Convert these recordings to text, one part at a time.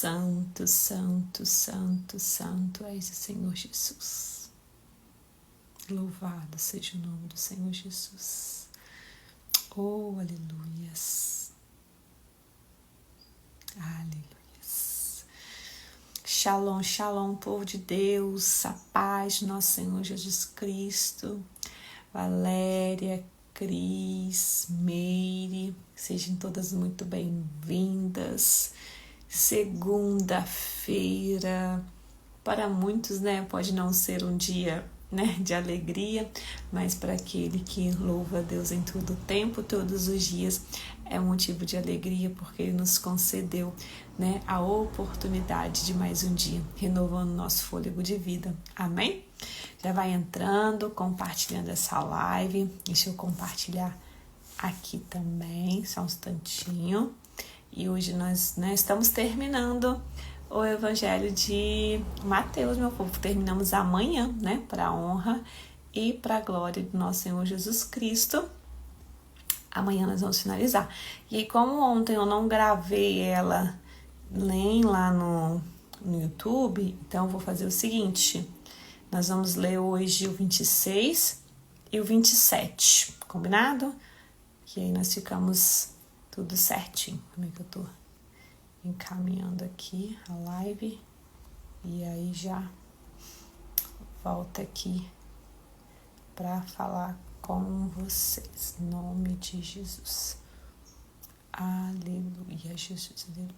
Santo, santo, santo, santo és o Senhor Jesus. Louvado seja o nome do Senhor Jesus. Oh, aleluias. Aleluias. Shalom, shalom, povo de Deus, a paz de nosso Senhor Jesus Cristo. Valéria, Cris, Meire, sejam todas muito bem-vindas. Segunda-feira, para muitos, pode não ser um dia, de alegria, mas para aquele que louva a Deus em todo o tempo, todos os dias, é um motivo de alegria, porque Ele nos concedeu, a oportunidade de mais um dia, renovando nosso fôlego de vida. Amém? Já vai entrando, compartilhando essa live. Deixa eu compartilhar aqui também, só um instantinho. E hoje nós estamos terminando o Evangelho de Mateus, meu povo. Terminamos amanhã, para a honra e para a glória do nosso Senhor Jesus Cristo. Amanhã nós vamos finalizar. E aí, como ontem eu não gravei ela nem lá no YouTube, então eu vou fazer o seguinte. Nós vamos ler hoje o 26 e o 27, combinado? Que aí nós ficamos tudo certinho. Como é que eu tô encaminhando aqui a live? E aí já volto aqui para falar com vocês. Em nome de Jesus. Aleluia, Jesus, aleluia.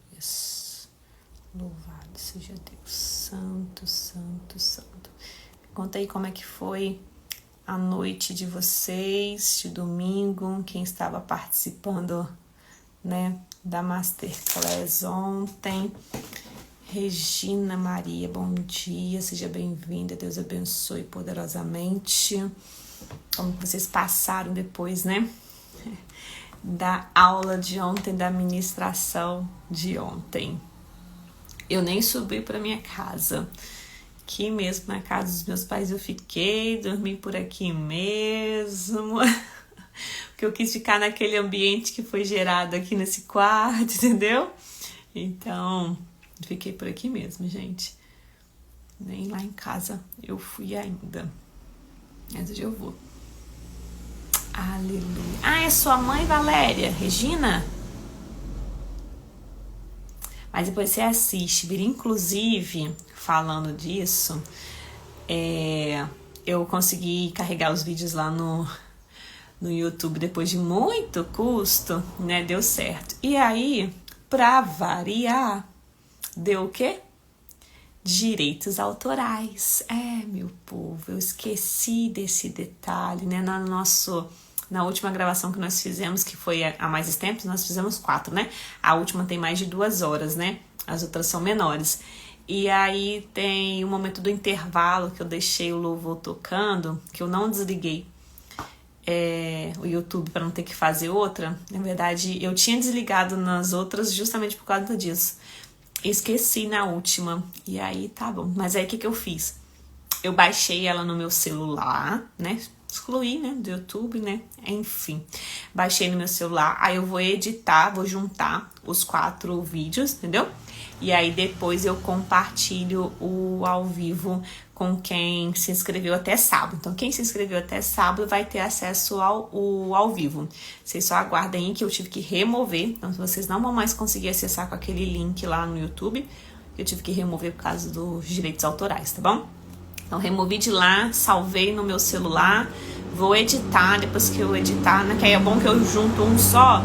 Louvado seja Deus. Santo, santo, santo. Conta aí como é que foi a noite de vocês, de domingo, quem estava participando, da Masterclass ontem. Regina Maria, bom dia, seja bem-vinda, Deus abençoe poderosamente. Como vocês passaram depois, da aula de ontem, da ministração de ontem. Eu nem subi para minha casa. Aqui mesmo, na casa dos meus pais eu fiquei, dormi por aqui mesmo. Porque eu quis ficar naquele ambiente que foi gerado aqui nesse quarto, entendeu? Então, fiquei por aqui mesmo, gente. Nem lá em casa eu fui ainda. Mas hoje eu vou. Aleluia. Ah, é sua mãe, Valéria? Regina? Mas depois você assiste. Inclusive, falando disso, eu consegui carregar os vídeos lá no YouTube depois de muito custo, deu certo. E aí, pra variar, deu o quê? Direitos autorais. Meu povo, eu esqueci desse detalhe, na última gravação que nós fizemos, que foi há mais tempo, nós fizemos 4, A última tem mais de 2 horas, As outras são menores. E aí tem o momento do intervalo que eu deixei o louvor tocando, que eu não desliguei o YouTube para não ter que fazer outra. Na verdade, eu tinha desligado nas outras justamente por causa disso. Esqueci na última. E aí tá bom. Mas aí o que eu fiz? Eu baixei ela no meu celular, excluí, do YouTube, enfim. Baixei no meu celular, aí eu vou editar, vou juntar os 4 vídeos, entendeu? E aí depois eu compartilho o ao vivo com quem se inscreveu até sábado. Então quem se inscreveu até sábado vai ter acesso ao vivo. Vocês só aguardem aí que eu tive que remover. Então vocês não vão mais conseguir acessar com aquele link lá no YouTube. Eu tive que remover por causa dos direitos autorais, tá bom? Então, removi de lá, salvei no meu celular, vou editar, depois que eu editar, que aí é bom que eu junto um só.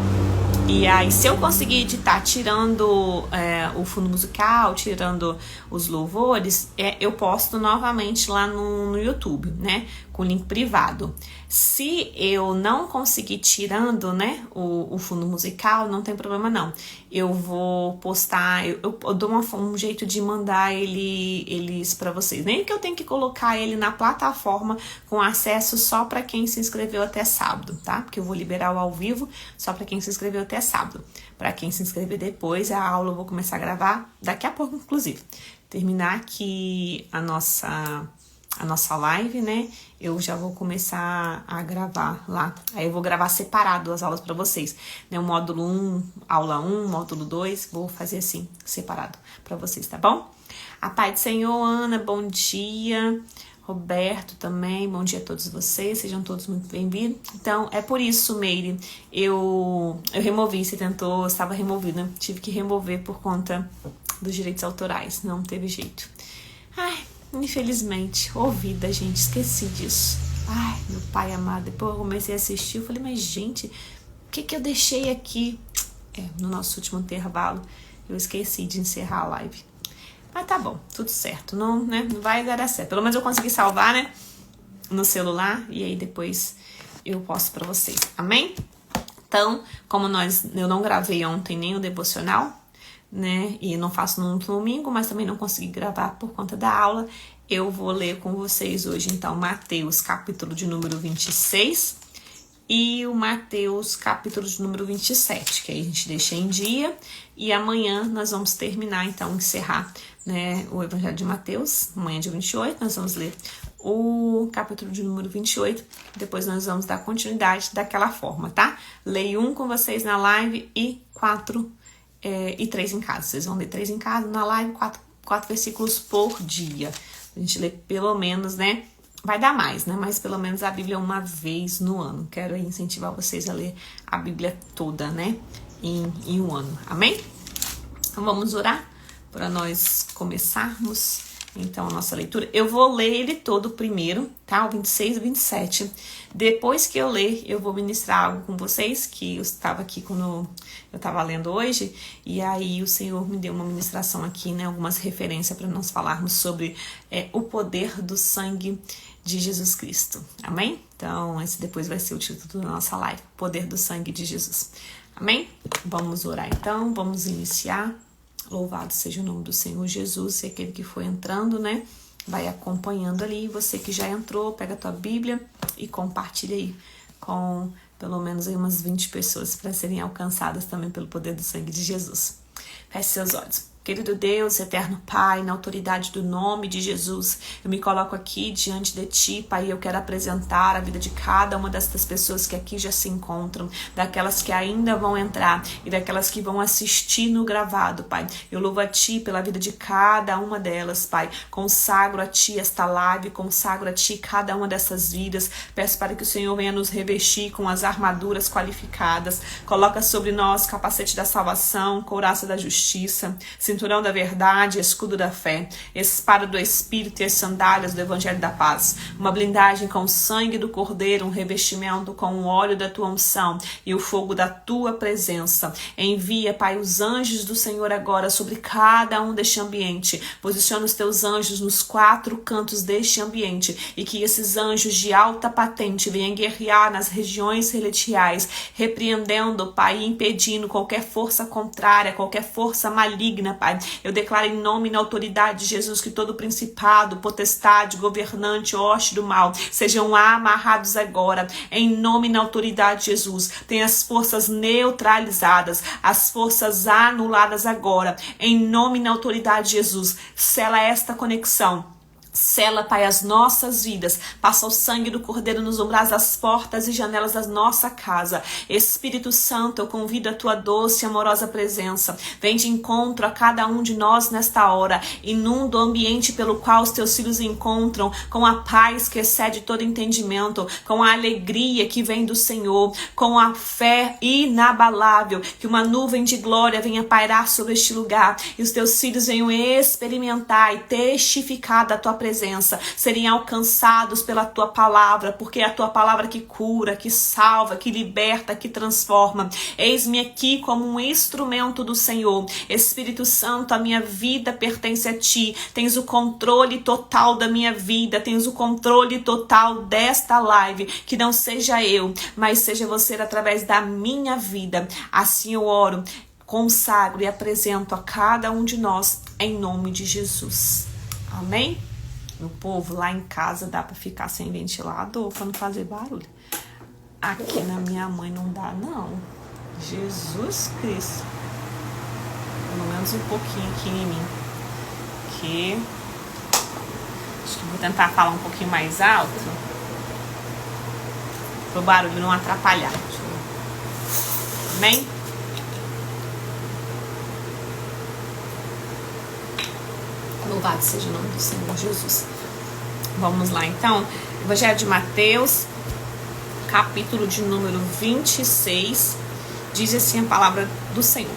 E aí, se eu conseguir editar tirando o fundo musical, tirando os louvores, eu posto novamente lá no YouTube, com link privado. Se eu não conseguir tirando, o fundo musical, não tem problema não. Eu vou postar, eu dou um jeito de mandar eles para vocês. Nem que eu tenha que colocar ele na plataforma com acesso só para quem se inscreveu até sábado, tá? Porque eu vou liberar o ao vivo só para quem se inscreveu até sábado. Para quem se inscrever depois, a aula eu vou começar a gravar daqui a pouco, inclusive. Terminar aqui a nossa a nossa live, né, eu já vou começar a gravar lá. Aí eu vou gravar separado as aulas para vocês, né, o módulo 1, aula 1, módulo 2, vou fazer assim, separado para vocês, tá bom? A paz do Senhor, Ana, bom dia. Roberto também, bom dia a todos vocês, sejam todos muito bem-vindos. Então, é por isso, Meire, eu removi, você tentou, estava removido, né? Tive que remover por conta dos direitos autorais, não teve jeito. Ai, infelizmente, ouvida, gente, esqueci disso. Ai, meu pai amado, depois eu comecei a assistir, eu falei, mas gente, o que eu deixei aqui? No nosso último intervalo, eu esqueci de encerrar a live. Mas tá bom, tudo certo, não, né, não vai dar certo. Pelo menos eu consegui salvar, né, no celular, e aí depois eu posto pra vocês, amém? Então, como eu não gravei ontem nem o devocional, né, e não faço no domingo, mas também não consegui gravar por conta da aula, eu vou ler com vocês hoje, então, Mateus, capítulo de número 26, e o Mateus, capítulo de número 27, que aí a gente deixa em dia, e amanhã nós vamos terminar, então, encerrar, né, o Evangelho de Mateus, amanhã dia 28, nós vamos ler o capítulo de número 28, depois nós vamos dar continuidade daquela forma, tá? Leio um com vocês na live e 3 em casa. Vocês vão ler 3 em casa, na live 4 versículos por dia. A gente lê pelo menos, né? Vai dar mais, né? Mas pelo menos a Bíblia uma vez no ano. Quero aí incentivar vocês a ler a Bíblia toda, né? Em um ano. Amém? Então vamos orar para nós começarmos então a nossa leitura. Eu vou ler ele todo primeiro, tá? O 26 e 27. Depois que eu ler, eu vou ministrar algo com vocês, que eu estava aqui quando eu estava lendo hoje, e aí o Senhor me deu uma ministração aqui, né? Algumas referências para nós falarmos sobre o poder do sangue de Jesus Cristo. Amém? Então, esse depois vai ser o título da nossa live. Poder do sangue de Jesus. Amém? Vamos orar então, vamos iniciar. Louvado seja o nome do Senhor Jesus, e aquele que foi entrando, né, vai acompanhando ali. Você que já entrou, pega a tua Bíblia e compartilha aí com pelo menos aí umas 20 pessoas para serem alcançadas também pelo poder do sangue de Jesus. Feche seus olhos. Querido Deus, eterno Pai, na autoridade do nome de Jesus, eu me coloco aqui diante de Ti, Pai, eu quero apresentar a vida de cada uma destas pessoas que aqui já se encontram, daquelas que ainda vão entrar e daquelas que vão assistir no gravado, Pai. Eu louvo a Ti pela vida de cada uma delas, Pai. Consagro a Ti esta live, consagro a Ti cada uma dessas vidas. Peço para que o Senhor venha nos revestir com as armaduras qualificadas. Coloca sobre nós capacete da salvação, couraça da justiça, cinturão da verdade, escudo da fé, espada do Espírito e as sandálias do Evangelho da paz, uma blindagem com o sangue do Cordeiro, um revestimento com o óleo da tua unção e o fogo da tua presença. Envia, Pai, os anjos do Senhor agora sobre cada um deste ambiente. Posiciona os teus anjos nos 4 cantos deste ambiente e que esses anjos de alta patente venham guerrear nas regiões celestiais, repreendendo, Pai, e impedindo qualquer força contrária, qualquer força maligna, Pai. Eu declaro em nome e na autoridade de Jesus que todo principado, potestade, governante, hoste do mal sejam amarrados agora, em nome e na autoridade de Jesus. Tem as forças neutralizadas, as forças anuladas agora, em nome e na autoridade de Jesus. Sela esta conexão. Sela, Pai, as nossas vidas. Passa o sangue do Cordeiro nos umbrais das portas e janelas da nossa casa. Espírito Santo, eu convido a tua doce e amorosa presença. Vem de encontro a cada um de nós nesta hora. Inunda o ambiente pelo qual os teus filhos encontram com a paz que excede todo entendimento, com a alegria que vem do Senhor, com a fé inabalável, que uma nuvem de glória venha pairar sobre este lugar e os teus filhos venham experimentar e testificar da tua presença, serem alcançados pela tua palavra, porque é a tua palavra que cura, que salva, que liberta, que transforma. Eis-me aqui como um instrumento do Senhor. Espírito Santo, a minha vida pertence a ti. Tens o controle total da minha vida, tens o controle total desta live. Que não seja eu, mas seja você através da minha vida. Assim eu oro, consagro e apresento a cada um de nós em nome de Jesus. Amém? Meu povo, lá em casa dá pra ficar sem ventilador pra não fazer barulho. Aqui na minha mãe não dá, não. Jesus Cristo. Pelo menos um pouquinho aqui em mim. Que Acho que vou tentar falar um pouquinho mais alto, para o barulho não atrapalhar. Amém? Louvado seja o nome do Senhor Jesus. Vamos lá, então. Evangelho de Mateus, capítulo de número 26, diz assim a palavra do Senhor.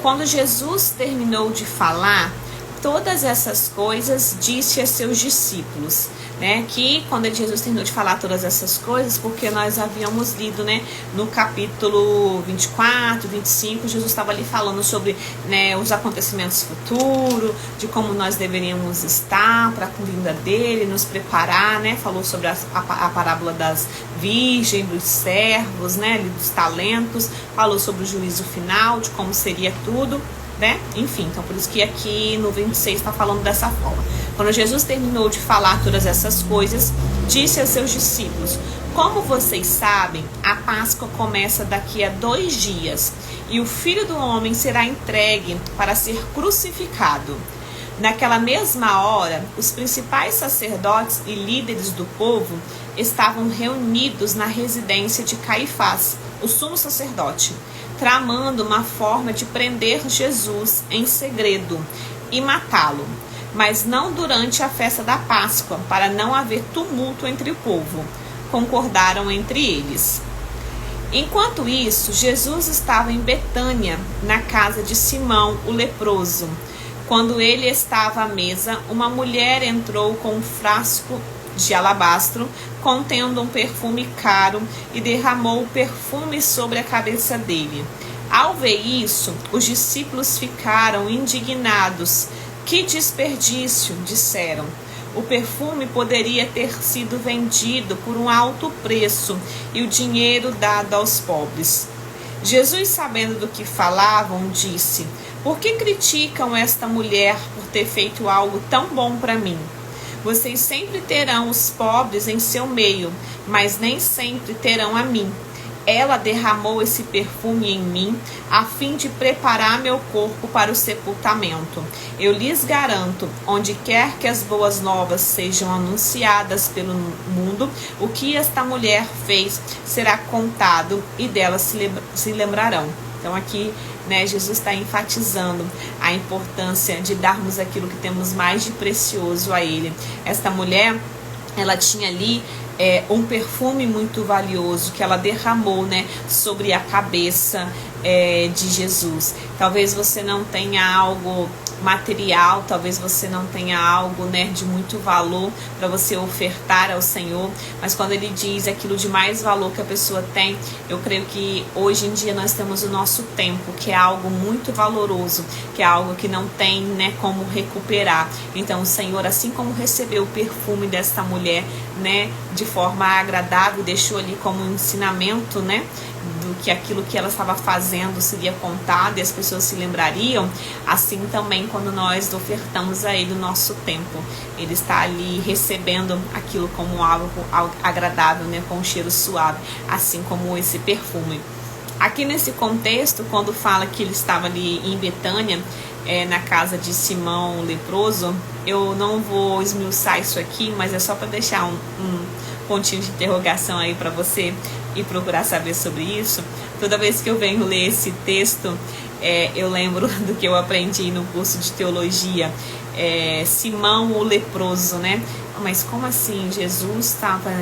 Quando Jesus terminou de falar todas essas coisas, disse a seus discípulos, né, que quando Jesus terminou de falar todas essas coisas, porque nós havíamos lido, né, no capítulo 24, 25, Jesus estava ali falando sobre, né, os acontecimentos futuros, de como nós deveríamos estar para a vinda dele, nos preparar, né, falou sobre a parábola das virgens, dos servos, né, dos talentos, falou sobre o juízo final, de como seria tudo, né? Enfim, então por isso que aqui no 26 está falando dessa forma. Quando Jesus terminou de falar todas essas coisas, disse a seus discípulos: como vocês sabem, a Páscoa começa daqui a 2 dias e o Filho do Homem será entregue para ser crucificado. Naquela mesma hora, os principais sacerdotes e líderes do povo estavam reunidos na residência de Caifás, o sumo sacerdote, tramando uma forma de prender Jesus em segredo e matá-lo, mas não durante a festa da Páscoa, para não haver tumulto entre o povo. Concordaram entre eles. Enquanto isso, Jesus estava em Betânia, na casa de Simão, o leproso. Quando ele estava à mesa, uma mulher entrou com um frasco de alabastro, contendo um perfume caro, e derramou o perfume sobre a cabeça dele. Ao ver isso, os discípulos ficaram indignados. Que desperdício, disseram. O perfume poderia ter sido vendido por um alto preço e o dinheiro dado aos pobres. Jesus, sabendo do que falavam, disse: por que criticam esta mulher por ter feito algo tão bom para mim? Vocês sempre terão os pobres em seu meio, mas nem sempre terão a mim. Ela derramou esse perfume em mim, a fim de preparar meu corpo para o sepultamento. Eu lhes garanto, onde quer que as boas novas sejam anunciadas pelo mundo, o que esta mulher fez será contado e dela se lembrarão. Então aqui, né, Jesus está enfatizando a importância de darmos aquilo que temos mais de precioso a Ele. Esta mulher, ela tinha ali um perfume muito valioso que ela derramou, né, sobre a cabeça de Jesus. Talvez você não tenha algo material, talvez você não tenha algo, né, de muito valor para você ofertar ao Senhor, mas quando ele diz aquilo de mais valor que a pessoa tem, eu creio que hoje em dia nós temos o nosso tempo, que é algo muito valoroso, que é algo que não tem, né, como recuperar. Então o Senhor, assim como recebeu o perfume desta mulher, né, de forma agradável, deixou ali como um ensinamento, né, do que aquilo que ela estava fazendo seria contado e as pessoas se lembrariam, assim também quando nós ofertamos a Ele o nosso tempo, Ele está ali recebendo aquilo como algo agradável, né, com um cheiro suave, assim como esse perfume. Aqui nesse contexto, quando fala que ele estava ali em Betânia, na casa de Simão o leproso, eu não vou esmiuçar isso aqui, mas é só para deixar um pontinho de interrogação aí para você e procurar saber sobre isso. Toda vez que eu venho ler esse texto, eu lembro do que eu aprendi no curso de teologia, Simão o leproso, né? Mas como assim? Jesus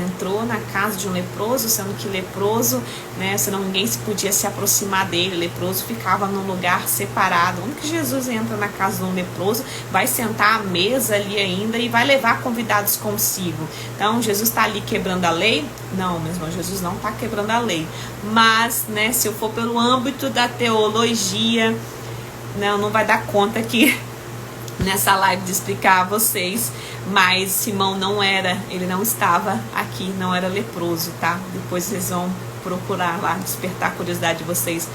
entrou na casa de um leproso, sendo que leproso, né, senão ninguém podia se aproximar dele. Leproso ficava num lugar separado. Como que Jesus entra na casa de um leproso, vai sentar à mesa ali ainda e vai levar convidados consigo? Então Jesus está ali quebrando a lei? Não, meu irmão, Jesus não está quebrando a lei. Mas, né, se eu for pelo âmbito da teologia, não vai dar conta aqui nessa live de explicar a vocês, mas Simão ele não estava aqui, não era leproso, tá? Depois vocês vão procurar lá, despertar a curiosidade de vocês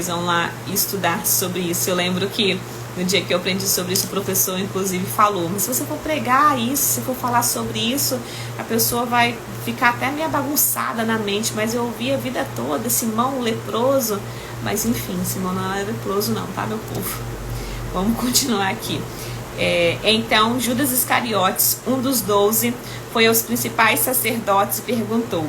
vão lá estudar sobre isso. Eu lembro que no dia que eu aprendi sobre isso, o professor inclusive falou: mas se você for pregar isso, se for falar sobre isso, a pessoa vai ficar até meio bagunçada na mente. Mas eu ouvi a vida toda, Simão o leproso, mas enfim, Simão não era leproso não, tá, meu povo? Vamos continuar aqui. Então Judas Iscariotes, um dos 12, foi aos principais sacerdotes e perguntou: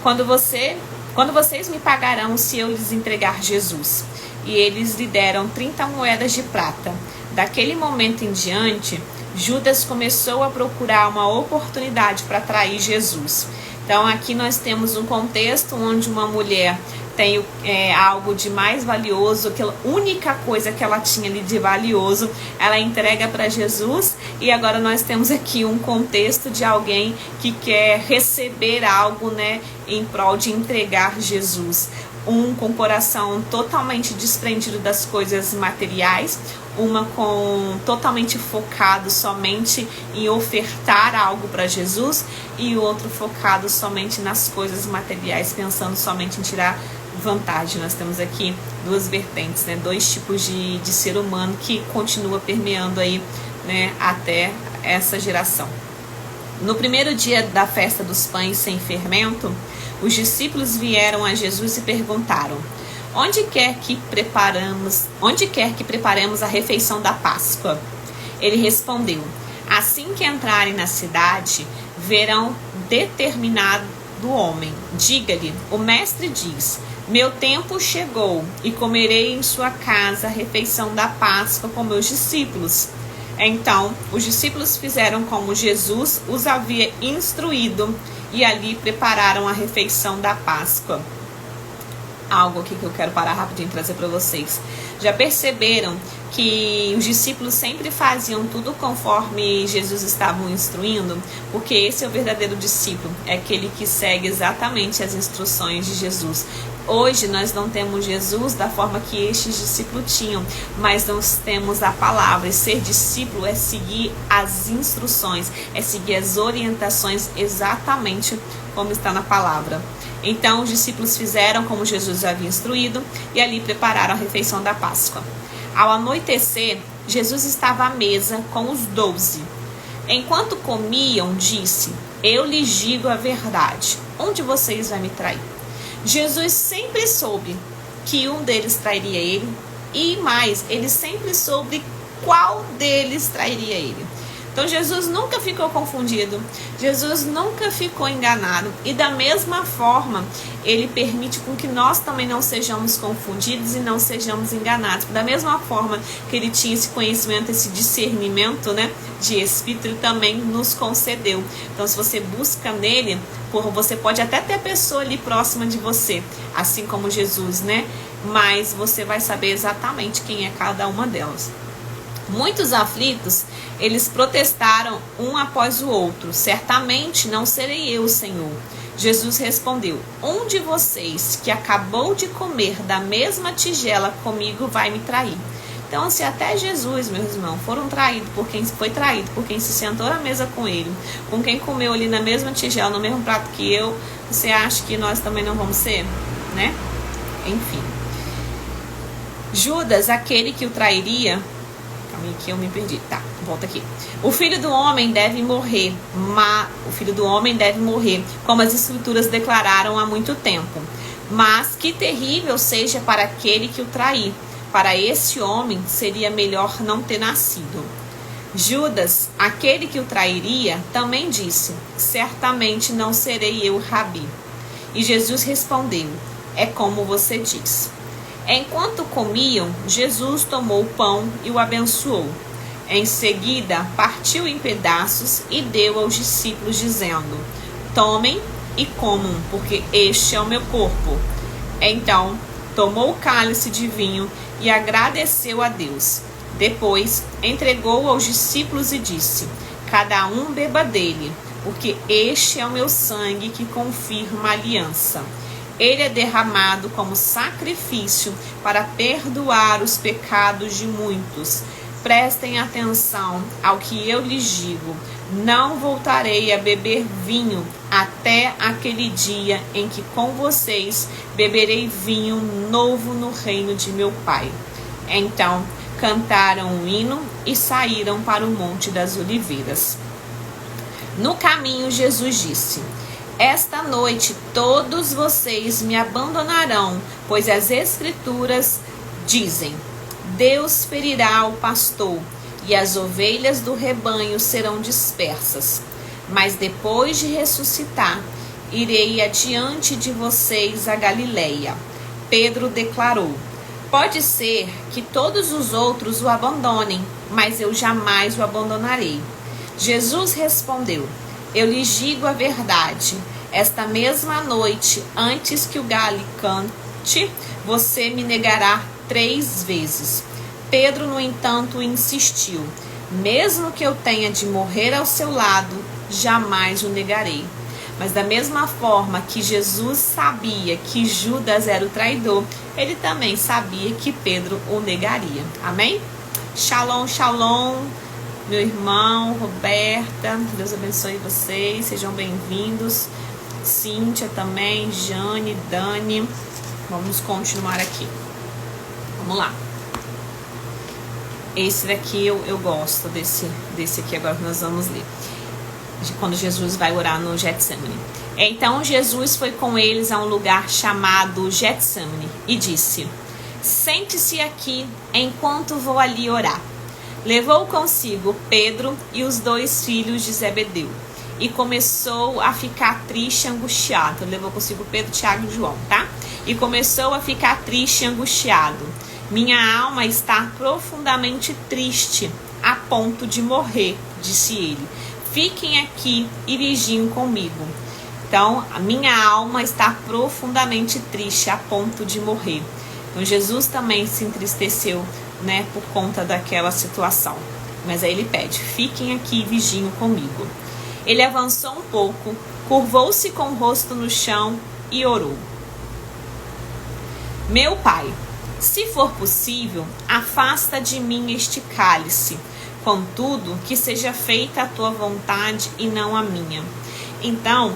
Quando vocês me pagarão se eu lhes entregar Jesus? E eles lhe deram 30 moedas de prata. Daquele momento em diante, Judas começou a procurar uma oportunidade para trair Jesus. Então aqui nós temos um contexto onde uma mulher tem algo de mais valioso, aquela única coisa que ela tinha ali de valioso, ela entrega para Jesus. E agora nós temos aqui um contexto de alguém que quer receber algo, né, em prol de entregar Jesus. Um com o coração totalmente desprendido das coisas materiais, uma totalmente focado somente em ofertar algo para Jesus, e o outro focado somente nas coisas materiais, pensando somente em tirar vantagem. Nós temos aqui duas vertentes, né? Dois tipos de ser humano que continua permeando aí, né, até essa geração. No primeiro dia da festa dos pães sem fermento, os discípulos vieram a Jesus e perguntaram: Onde quer que preparemos a refeição da Páscoa? Ele respondeu: Assim que entrarem na cidade, verão determinado homem. Diga-lhe: O mestre diz: Meu tempo chegou e comerei em sua casa a refeição da Páscoa com meus discípulos. Então, os discípulos fizeram como Jesus os havia instruído e ali prepararam a refeição da Páscoa. Algo aqui que eu quero parar rapidinho e trazer para vocês. Já perceberam que os discípulos sempre faziam tudo conforme Jesus estava instruindo? Porque esse é o verdadeiro discípulo, é aquele que segue exatamente as instruções de Jesus. Hoje nós não temos Jesus da forma que estes discípulos tinham, mas nós temos a palavra. E ser discípulo é seguir as instruções, é seguir as orientações exatamente como está na palavra. Então os discípulos fizeram como Jesus havia instruído e ali prepararam a refeição da Páscoa. Ao anoitecer, Jesus estava à mesa com os 12. Enquanto comiam, disse: Eu lhes digo a verdade, um de vocês vai me trair. Jesus sempre soube que um deles trairia ele, e mais, ele sempre soube qual deles trairia ele. Então Jesus nunca ficou confundido, Jesus nunca ficou enganado, e da mesma forma ele permite com que nós também não sejamos confundidos e não sejamos enganados. Da mesma forma que ele tinha esse conhecimento, esse discernimento, né, de espírito, ele também nos concedeu. Então se você busca nele, você pode até ter a pessoa ali próxima de você, assim como Jesus, né, mas você vai saber exatamente quem é cada uma delas. Muitos aflitos, eles protestaram um após o outro: Certamente não serei eu, Senhor. Jesus respondeu: Um de vocês que acabou de comer da mesma tigela comigo vai me trair. Então, se até Jesus, meus irmãos, foi traído por quem se sentou na mesa com ele, com quem comeu ali na mesma tigela, no mesmo prato que eu, você acha que nós também não vamos ser, né? Enfim. Judas, aquele que o trairia... que eu me perdi, tá, volta aqui. O filho do homem deve morrer, como as escrituras declararam há muito tempo. Mas que terrível seja para aquele que o trair. Para esse homem seria melhor não ter nascido. Judas, aquele que o trairia, também disse: Certamente não serei eu, Rabi. E Jesus respondeu: É como você diz. Enquanto comiam, Jesus tomou o pão e o abençoou. Em seguida, partiu em pedaços e deu aos discípulos, dizendo: Tomem e comam, porque este é o meu corpo. Então, tomou o cálice de vinho e agradeceu a Deus. Depois, entregou aos discípulos e disse: Cada um beba dele, porque este é o meu sangue que confirma a aliança. Ele é derramado como sacrifício para perdoar os pecados de muitos. Prestem atenção ao que eu lhes digo: não voltarei a beber vinho até aquele dia em que com vocês beberei vinho novo no reino de meu Pai. Então cantaram um hino e saíram para o Monte das Oliveiras. No caminho, Jesus disse: Esta noite todos vocês me abandonarão, pois as Escrituras dizem: Deus ferirá o pastor e as ovelhas do rebanho serão dispersas. Mas depois de ressuscitar, irei adiante de vocês a Galileia. Pedro declarou: pode ser que todos os outros o abandonem, mas eu jamais o abandonarei. Jesus respondeu: eu lhes digo a verdade. Esta mesma noite, antes que o galho cante, você me negará 3 vezes. Pedro, no entanto, insistiu: mesmo que eu tenha de morrer ao seu lado, jamais o negarei. Mas da mesma forma que Jesus sabia que Judas era o traidor, ele também sabia que Pedro o negaria. Amém? Shalom, shalom, meu irmão, Roberta, Deus abençoe vocês, sejam bem-vindos. Cíntia também, Jane, Dani. Vamos continuar aqui. Vamos lá. Esse daqui eu gosto, desse aqui agora que nós vamos ler. De quando Jesus vai orar no Getsemane. Então Jesus foi com eles a um lugar chamado Getsemane e disse: sente-se aqui enquanto vou ali orar. Levou consigo Pedro e os 2 filhos de Zebedeu e começou a ficar triste e angustiado. Levou consigo Pedro, Tiago e João, tá? E começou a ficar triste e angustiado. Minha alma está profundamente triste, a ponto de morrer, disse ele. Fiquem aqui e vigiem comigo. Então, a minha alma está profundamente triste, a ponto de morrer. Então, Jesus também se entristeceu, né, por conta daquela situação. Mas aí ele pede: fiquem aqui e vigiem comigo. Ele avançou um pouco, curvou-se com o rosto no chão e orou: meu Pai, se for possível, afasta de mim este cálice. Contudo, que seja feita a tua vontade e não a minha. Então,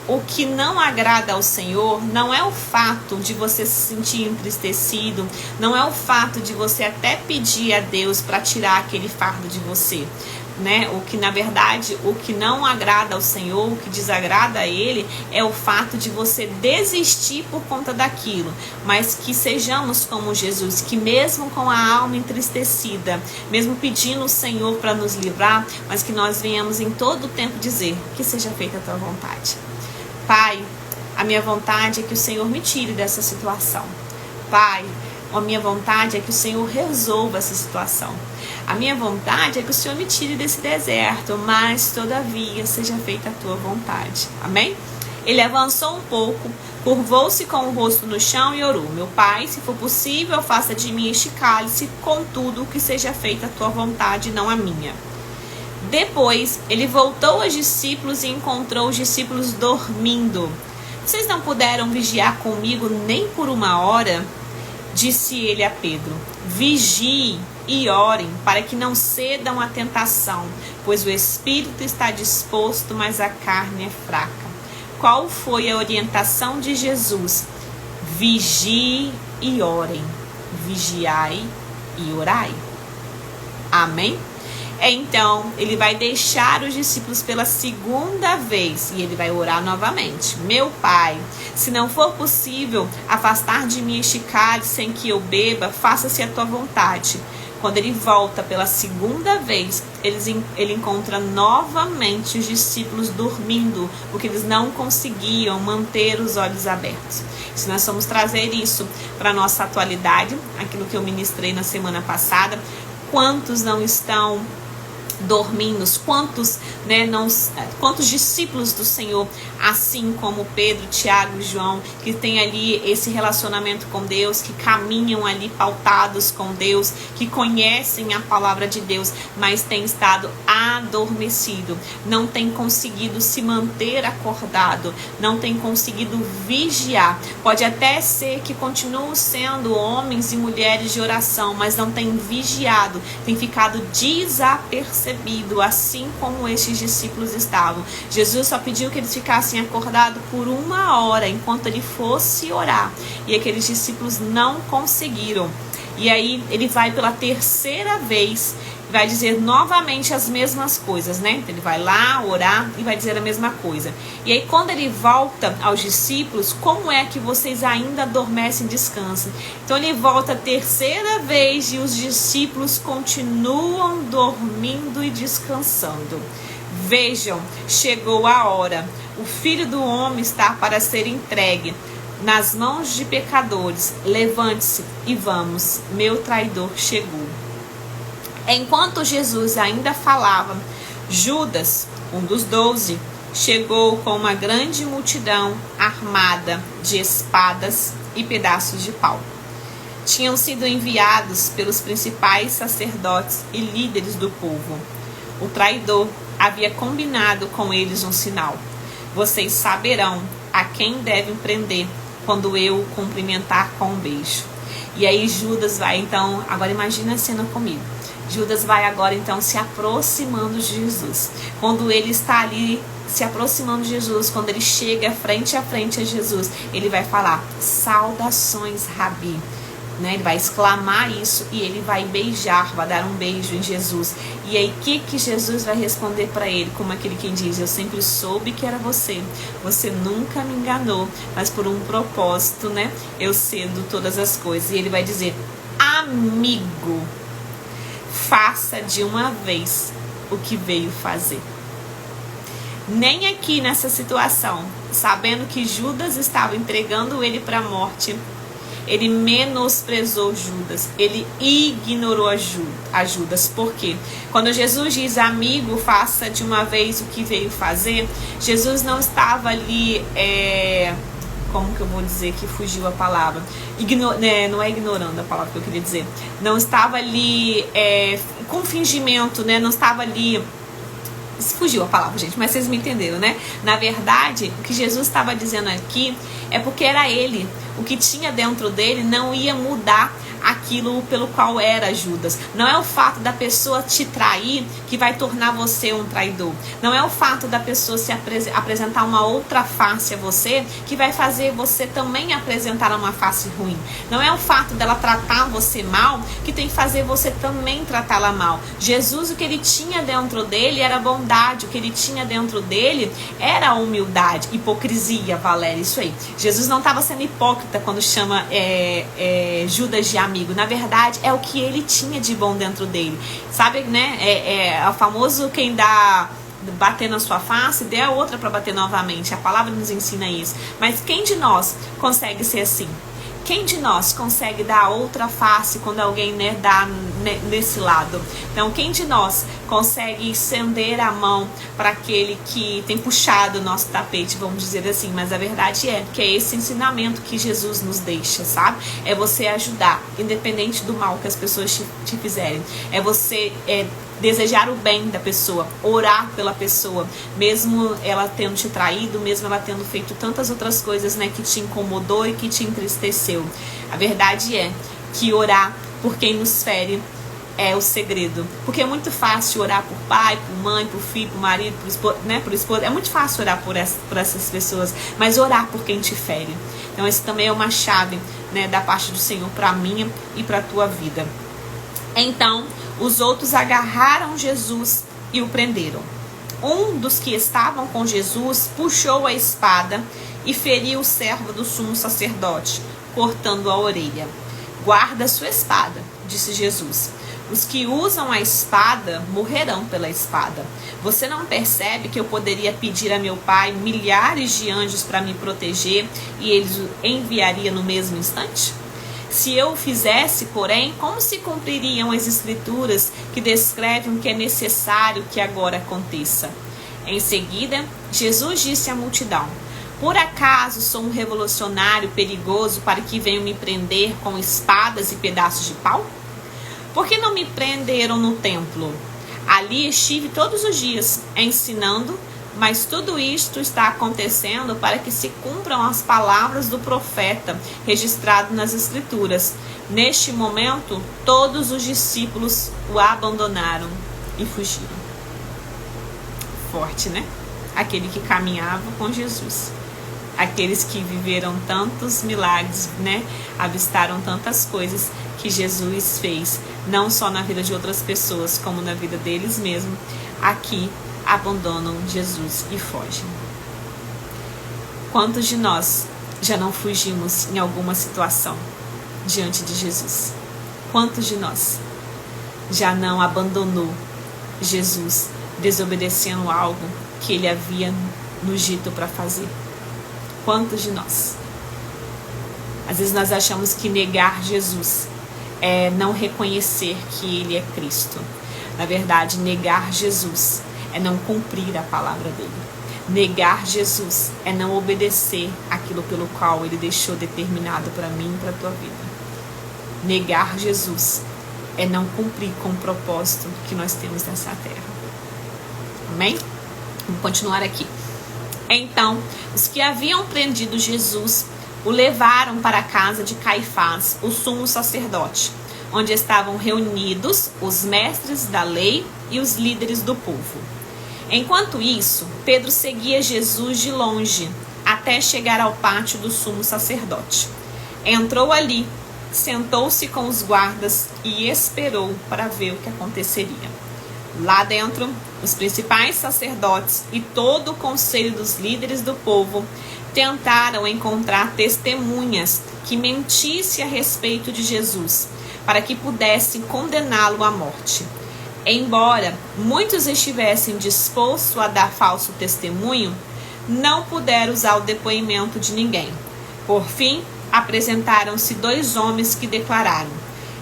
o que não agrada ao Senhor não é o fato de você se sentir entristecido, não é o fato de você até pedir a Deus para tirar aquele fardo de você, né? O que na verdade, o que não agrada ao Senhor, o que desagrada a Ele, é o fato de você desistir por conta daquilo. Mas que sejamos como Jesus, que mesmo com a alma entristecida, mesmo pedindo o Senhor para nos livrar, mas que nós venhamos em todo o tempo dizer: que seja feita a tua vontade. Pai, a minha vontade é que o Senhor me tire dessa situação. Pai, a minha vontade é que o Senhor resolva essa situação. A minha vontade é que o Senhor me tire desse deserto, mas todavia seja feita a tua vontade. Amém? Ele avançou um pouco, curvou-se com o rosto no chão e orou: meu Pai, se for possível, faça de mim este cálice, contudo que seja feita a tua vontade e não a minha. Depois, ele voltou aos discípulos e encontrou os discípulos dormindo. Vocês não puderam vigiar comigo nem por 1 hora? Disse ele a Pedro: vigiem e orem, para que não cedam à tentação, pois o espírito está disposto, mas a carne é fraca. Qual foi a orientação de Jesus? Vigiem e orem. Vigiai e orai. Amém? Então, ele vai deixar os discípulos pela 2ª vez e ele vai orar novamente: meu Pai, se não for possível afastar de mim este cálice sem que eu beba, faça-se a tua vontade. Quando ele volta pela 2ª vez, ele encontra novamente os discípulos dormindo, porque eles não conseguiam manter os olhos abertos. Se nós vamos trazer isso para a nossa atualidade, aquilo que eu ministrei na semana passada, quantos não estão dormindo, quantos discípulos do Senhor, assim como Pedro, Tiago e João, que tem ali esse relacionamento com Deus, que caminham ali pautados com Deus, que conhecem a palavra de Deus, mas têm estado adormecido, não tem conseguido se manter acordado, não tem conseguido vigiar. Pode até ser que continuem sendo homens e mulheres de oração, mas não tem vigiado, tem ficado desapercebido, assim como estes discípulos estavam. Jesus só pediu que eles ficassem acordados por 1 hora, enquanto ele fosse orar, e aqueles discípulos não conseguiram. E aí ele vai pela 3ª vez vai dizer novamente as mesmas coisas, né? Ele vai lá orar e vai dizer a mesma coisa. E aí quando ele volta aos discípulos, como é que vocês ainda adormecem e descansam? Então ele volta a terceira vez e os discípulos continuam dormindo e descansando. Vejam, chegou a hora. O Filho do Homem está para ser entregue nas mãos de pecadores. Levante-se e vamos, meu traidor chegou. Enquanto Jesus ainda falava, Judas, um dos 12, chegou com uma grande multidão armada de espadas e pedaços de pau. Tinham sido enviados pelos principais sacerdotes e líderes do povo. O traidor havia combinado com eles um sinal. Vocês saberão a quem devem prender quando eu o cumprimentar com um beijo. E aí Judas vai então, agora imagina a cena comigo. Judas vai agora então se aproximando de Jesus. Quando ele está ali se aproximando de Jesus, quando ele chega frente a frente a Jesus, ele vai falar, saudações, Rabi. Né? Ele vai exclamar isso e ele vai beijar, vai dar um beijo em Jesus. E aí o que Jesus vai responder para ele? Como aquele quem diz, eu sempre soube que era você. Você nunca me enganou, mas por um propósito, né? Eu cedo todas as coisas. E ele vai dizer, amigo, faça de uma vez o que veio fazer. Nem aqui nessa situação, sabendo que Judas estava entregando ele para a morte, ele menosprezou Judas, ele ignorou a Judas. Por quê? Quando Jesus diz, amigo, faça de uma vez o que veio fazer, Jesus não estava ali, como que eu vou dizer que fugiu a palavra? Não é ignorando a palavra que eu queria dizer. Não estava ali com fingimento, né? Não estava ali... Fugiu a palavra, gente, mas vocês me entenderam, né? Na verdade, o que Jesus estava dizendo aqui é porque era ele. O que tinha dentro dele não ia mudar aquilo pelo qual era Judas. Não é o fato da pessoa te trair que vai tornar você um traidor. Não é o fato da pessoa se apresentar uma outra face a você que vai fazer você também apresentar uma face ruim. Não é o fato dela tratar você mal que tem que fazer você também tratá-la mal. Jesus, o que ele tinha dentro dele era bondade. O que ele tinha dentro dele era humildade. Hipocrisia, Valéria, isso aí. Jesus não estava sendo hipócrita quando chama Judas de amigo. Na verdade, é o que ele tinha de bom dentro dele. Sabe, né? É o famoso quem dá bater na sua face, dê a outra para bater novamente. A palavra nos ensina isso. Mas quem de nós consegue ser assim? Quem de nós consegue dar a outra face quando alguém, né, dá nesse lado? Então, quem de nós consegue estender a mão para aquele que tem puxado o nosso tapete, vamos dizer assim? Mas a verdade é que é esse ensinamento que Jesus nos deixa, sabe? É você ajudar, independente do mal que as pessoas te fizerem. É você desejar o bem da pessoa, orar pela pessoa, mesmo ela tendo te traído, mesmo ela tendo feito tantas outras coisas, né, que te incomodou e que te entristeceu. A verdade é que orar por quem nos fere é o segredo, porque é muito fácil orar por pai, por mãe, por filho, por marido, por esposo, né, por esposa. É muito fácil orar por essas pessoas, mas orar por quem te fere. Então esse também é uma chave, né, da parte do Senhor para a minha e para a tua vida. Então os outros agarraram Jesus e o prenderam. Um dos que estavam com Jesus puxou a espada e feriu o servo do sumo sacerdote, cortando a orelha. Guarda sua espada, disse Jesus. Os que usam a espada morrerão pela espada. Você não percebe que eu poderia pedir a meu Pai milhares de anjos para me proteger e eles o enviaria no mesmo instante? Se eu o fizesse, porém, como se cumpririam as escrituras que descrevem o que é necessário que agora aconteça? Em seguida, Jesus disse à multidão: por acaso sou um revolucionário perigoso para que venham me prender com espadas e pedaços de pau? Por que não me prenderam no templo? Ali estive todos os dias ensinando, mas tudo isto está acontecendo para que se cumpram as palavras do profeta registrado nas Escrituras. Neste momento, todos os discípulos o abandonaram e fugiram. Forte, né? Aquele que caminhava com Jesus. Aqueles que viveram tantos milagres, né? Avistaram tantas coisas que Jesus fez, não só na vida de outras pessoas, como na vida deles mesmos, aqui abandonam Jesus e fogem. Quantos de nós já não fugimos em alguma situação diante de Jesus? Quantos de nós já não abandonou Jesus, desobedecendo algo que ele havia nos dito para fazer? Quantos de nós? Às vezes nós achamos que negar Jesus é não reconhecer que ele é Cristo. Na verdade, negar Jesus é não cumprir a palavra dele. Negar Jesus é não obedecer aquilo pelo qual ele deixou determinado para mim e para a tua vida. Negar Jesus é não cumprir com o propósito que nós temos nessa terra. Amém? Vamos continuar aqui. Então, os que haviam prendido Jesus o levaram para a casa de Caifás, o sumo sacerdote, onde estavam reunidos os mestres da lei e os líderes do povo. Enquanto isso, Pedro seguia Jesus de longe, até chegar ao pátio do sumo sacerdote. Entrou ali, sentou-se com os guardas e esperou para ver o que aconteceria. Lá dentro, os principais sacerdotes e todo o conselho dos líderes do povo tentaram encontrar testemunhas que mentissem a respeito de Jesus, para que pudessem condená-lo à morte. Embora muitos estivessem dispostos a dar falso testemunho, não puderam usar o depoimento de ninguém. Por fim, apresentaram-se 2 homens que declararam: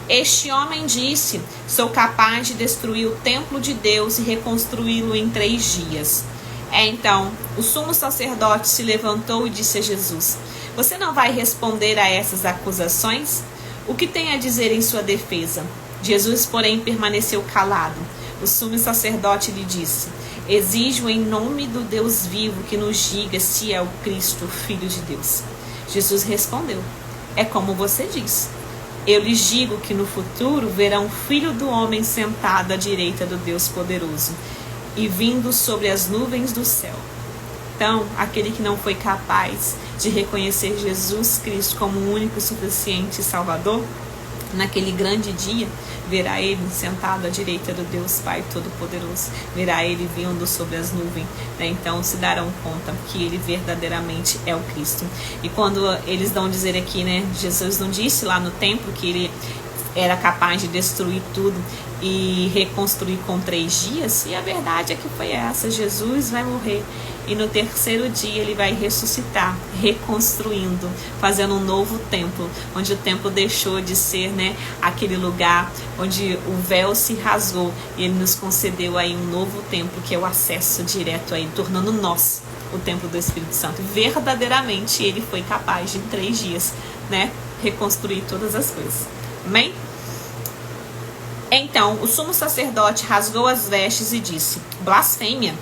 este homem disse: sou capaz de destruir o templo de Deus e reconstruí-lo em 3 dias. Então, o sumo sacerdote se levantou e disse a Jesus: você não vai responder a essas acusações? O que tem a dizer em sua defesa? Jesus, porém, permaneceu calado. O sumo sacerdote lhe disse: exijo em nome do Deus vivo que nos diga se é o Cristo, o Filho de Deus. Jesus respondeu: é como você diz. Eu lhes digo que no futuro verão o Filho do Homem sentado à direita do Deus poderoso e vindo sobre as nuvens do céu. Então, aquele que não foi capaz de reconhecer Jesus Cristo como o único, suficiente Salvador, naquele grande dia, verá ele sentado à direita do Deus Pai Todo-Poderoso, verá ele vindo sobre as nuvens, né? Então se darão conta que ele verdadeiramente é o Cristo. E quando eles dão dizer aqui, né, Jesus não disse lá no templo que ele era capaz de destruir tudo e reconstruir com 3 dias, e a verdade é que foi essa: Jesus vai morrer e no 3º dia ele vai ressuscitar, reconstruindo, fazendo um novo templo, onde o templo deixou de ser, né, aquele lugar onde o véu se rasgou, e ele nos concedeu aí um novo templo, que é o acesso direto aí, tornando nós o templo do Espírito Santo. Verdadeiramente ele foi capaz de em 3 dias, né, reconstruir todas as coisas. Amém? Então o sumo sacerdote rasgou as vestes e disse: blasfêmia!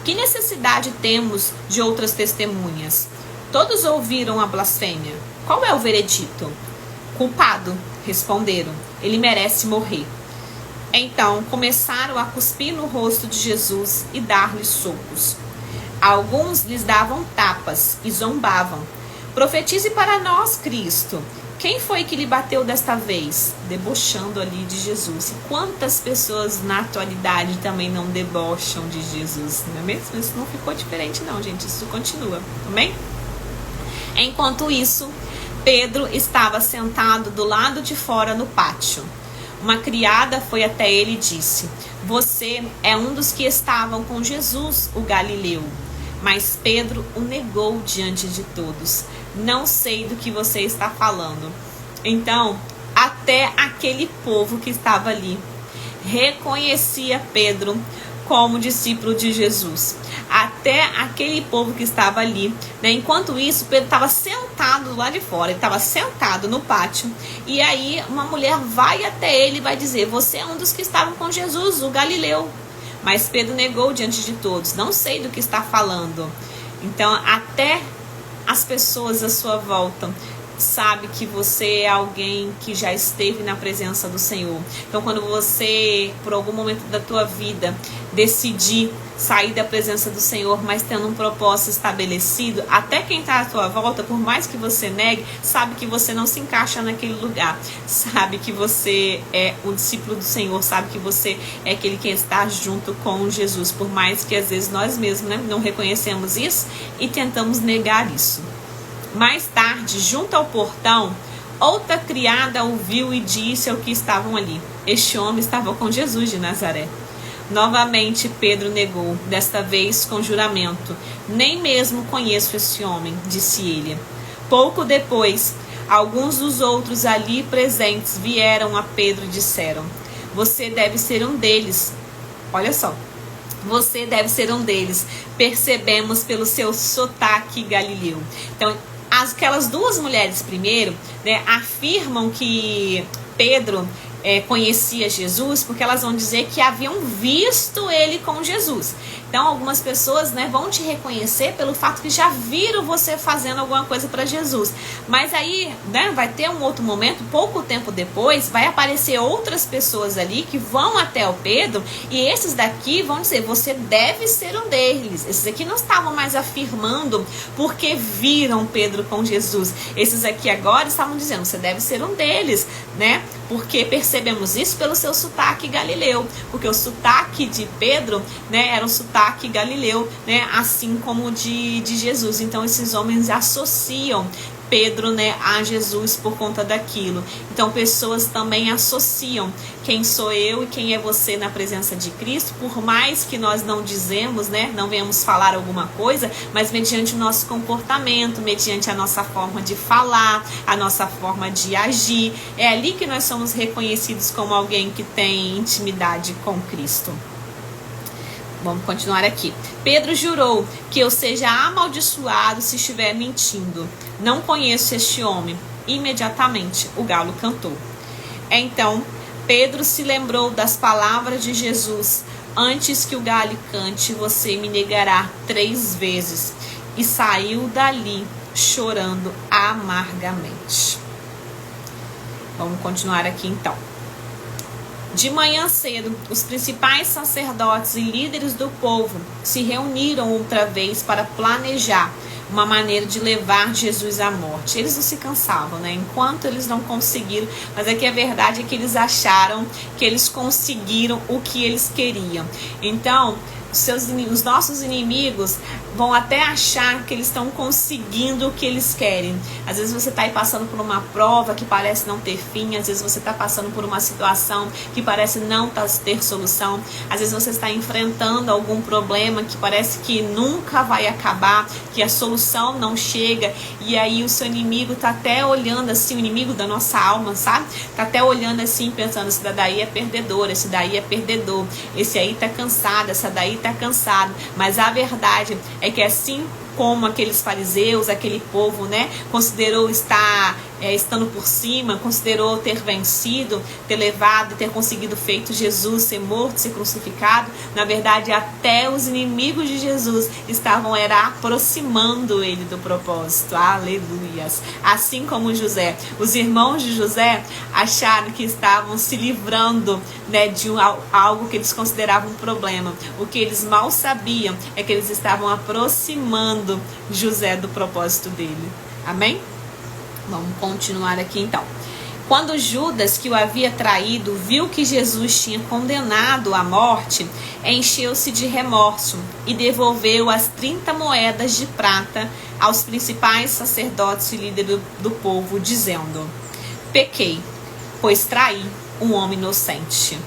Que necessidade temos de outras testemunhas? Todos ouviram a blasfêmia. Qual é o veredito? Culpado, responderam. Ele merece morrer. Então começaram a cuspir no rosto de Jesus e dar-lhe socos. Alguns lhes davam tapas e zombavam. Profetize para nós, Cristo. Quem foi que lhe bateu desta vez? Debochando ali de Jesus. E quantas pessoas na atualidade também não debocham de Jesus, não é mesmo? Isso não ficou diferente não, gente. Isso continua, amém? Enquanto isso, Pedro estava sentado do lado de fora no pátio. Uma criada foi até ele e disse: você é um dos que estavam com Jesus, o Galileu. Mas Pedro o negou diante de todos. Não sei do que você está falando. Então, até aquele povo que estava ali reconhecia Pedro como discípulo de Jesus. Até aquele povo que estava ali, né? Enquanto isso, Pedro estava sentado lá de fora. Ele estava sentado no pátio. E aí uma mulher vai até ele e vai dizer: você é um dos que estavam com Jesus, o Galileu. Mas Pedro negou diante de todos: não sei do que está falando. Então, até as pessoas à sua volta sabe que você é alguém que já esteve na presença do Senhor. Então, quando você, por algum momento da tua vida, decidir sair da presença do Senhor, mas tendo um propósito estabelecido, até quem está à tua volta, por mais que você negue, sabe que você não se encaixa naquele lugar, sabe que você é um discípulo do Senhor, sabe que você é aquele que está junto com Jesus, por mais que às vezes nós mesmos, né, não reconhecemos isso e tentamos negar isso. Mais tarde, junto ao portão, outra criada ouviu e disse ao que estavam ali: este homem estava com Jesus de Nazaré. Novamente Pedro negou, desta vez com juramento: nem mesmo conheço esse homem, disse ele. Pouco depois, alguns dos outros ali presentes vieram a Pedro e disseram: você deve ser um deles. Olha só. Você deve ser um deles. Percebemos pelo seu sotaque galileu. Então, aquelas duas mulheres primeiro, né, afirmam que Pedro conhecia Jesus, porque elas vão dizer que haviam visto ele com Jesus. Então, algumas pessoas, né, vão te reconhecer pelo fato que já viram você fazendo alguma coisa para Jesus. Mas aí, né, vai ter um outro momento, pouco tempo depois, vai aparecer outras pessoas ali que vão até o Pedro, e esses daqui vão dizer: você deve ser um deles. Esses aqui não estavam mais afirmando porque viram Pedro com Jesus. Esses aqui agora estavam dizendo: você deve ser um deles, né? Porque percebemos isso pelo seu sotaque galileu, porque o sotaque de Pedro, né, era um sotaque galileu, né, assim como o de Jesus. Então esses homens associam Pedro, né, a Jesus por conta daquilo. Então pessoas também associam quem sou eu e quem é você na presença de Cristo, por mais que nós não dizemos, né, não venhamos falar alguma coisa, mas mediante o nosso comportamento, mediante a nossa forma de falar, a nossa forma de agir, é ali que nós somos reconhecidos como alguém que tem intimidade com Cristo. Vamos continuar aqui. Pedro jurou que eu seja amaldiçoado se estiver mentindo. Não conheço este homem. Imediatamente o galo cantou. Então Pedro se lembrou das palavras de Jesus: antes que o galho cante, você me negará 3 vezes. E saiu dali chorando amargamente. Vamos continuar aqui então. De manhã cedo, os principais sacerdotes e líderes do povo se reuniram outra vez para planejar uma maneira de levar Jesus à morte. Eles não se cansavam, né? Enquanto eles não conseguiram, mas é que a verdade é que eles acharam que eles conseguiram o que eles queriam. Então, os nossos inimigos vão até achar que eles estão conseguindo o que eles querem. Às vezes você está aí passando por uma prova que parece não ter fim. Às vezes você está passando por uma situação que parece não ter solução. Às vezes você está enfrentando algum problema que parece que nunca vai acabar, que a solução não chega. E aí o seu inimigo está até olhando assim, o inimigo da nossa alma, sabe? Está até olhando assim, pensando: esse daí é perdedor, esse daí é perdedor, esse aí está cansado, essa daí está cansado. Mas a verdade é que assim como aqueles fariseus, aquele povo, né, considerou estar estando por cima, considerou ter vencido, ter levado, ter conseguido feito Jesus ser morto, ser crucificado, na verdade até os inimigos de Jesus estavam aproximando ele do propósito. Aleluias! Assim como José, os irmãos de José acharam que estavam se livrando, né, de algo que eles consideravam um problema. O que eles mal sabiam é que eles estavam aproximando José do propósito dele. Amém? Vamos continuar aqui então. Quando Judas, que o havia traído, viu que Jesus tinha condenado à morte, encheu-se de remorso e devolveu as 30 moedas de prata aos principais sacerdotes e líderes do povo, dizendo: pequei, pois traí um homem inocente.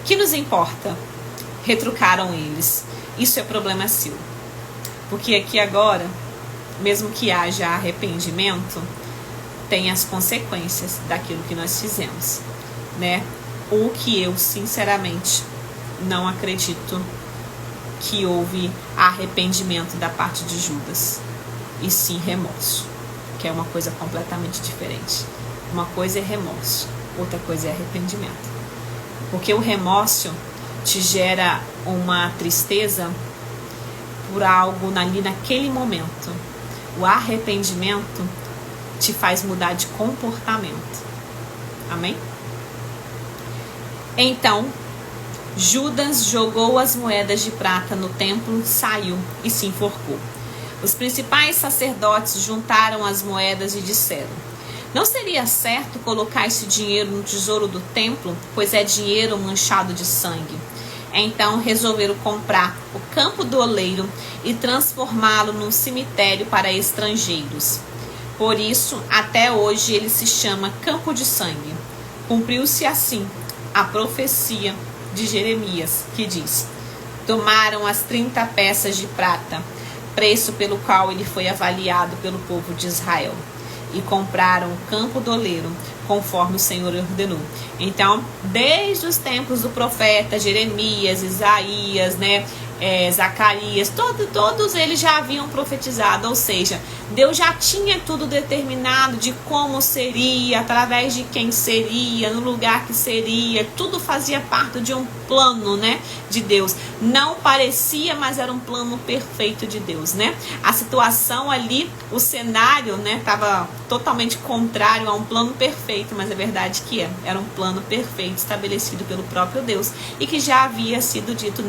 Que nos importa? Retrucaram eles. Isso é problema seu. Porque aqui agora, mesmo que haja arrependimento, tem as consequências daquilo que nós fizemos, né? O que eu, sinceramente, não acredito que houve arrependimento da parte de Judas, e sim remorso, que é uma coisa completamente diferente. Uma coisa é remorso, outra coisa é arrependimento. Porque o remorso te gera uma tristeza por algo ali naquele momento. O arrependimento te faz mudar de comportamento. Amém? Então, Judas jogou as moedas de prata no templo, saiu e se enforcou. Os principais sacerdotes juntaram as moedas e disseram: não seria certo colocar esse dinheiro no tesouro do templo, pois é dinheiro manchado de sangue? Então resolveram comprar o campo do oleiro e transformá-lo num cemitério para estrangeiros. Por isso, até hoje ele se chama Campo de Sangue. Cumpriu-se assim a profecia de Jeremias, que diz: tomaram as 30 peças de prata, preço pelo qual ele foi avaliado pelo povo de Israel, e compraram o campo do oleiro, conforme o Senhor ordenou. Então, desde os tempos do profeta Jeremias, Isaías, Zacarias, todos eles já haviam profetizado, ou seja, Deus já tinha tudo determinado de como seria, através de quem seria, no lugar que seria, tudo fazia parte de um plano, de Deus. Não parecia, mas era um plano perfeito de Deus, A situação ali, o cenário, estava totalmente contrário a um plano perfeito, mas é verdade que era um plano perfeito estabelecido pelo próprio Deus e que já havia sido dito,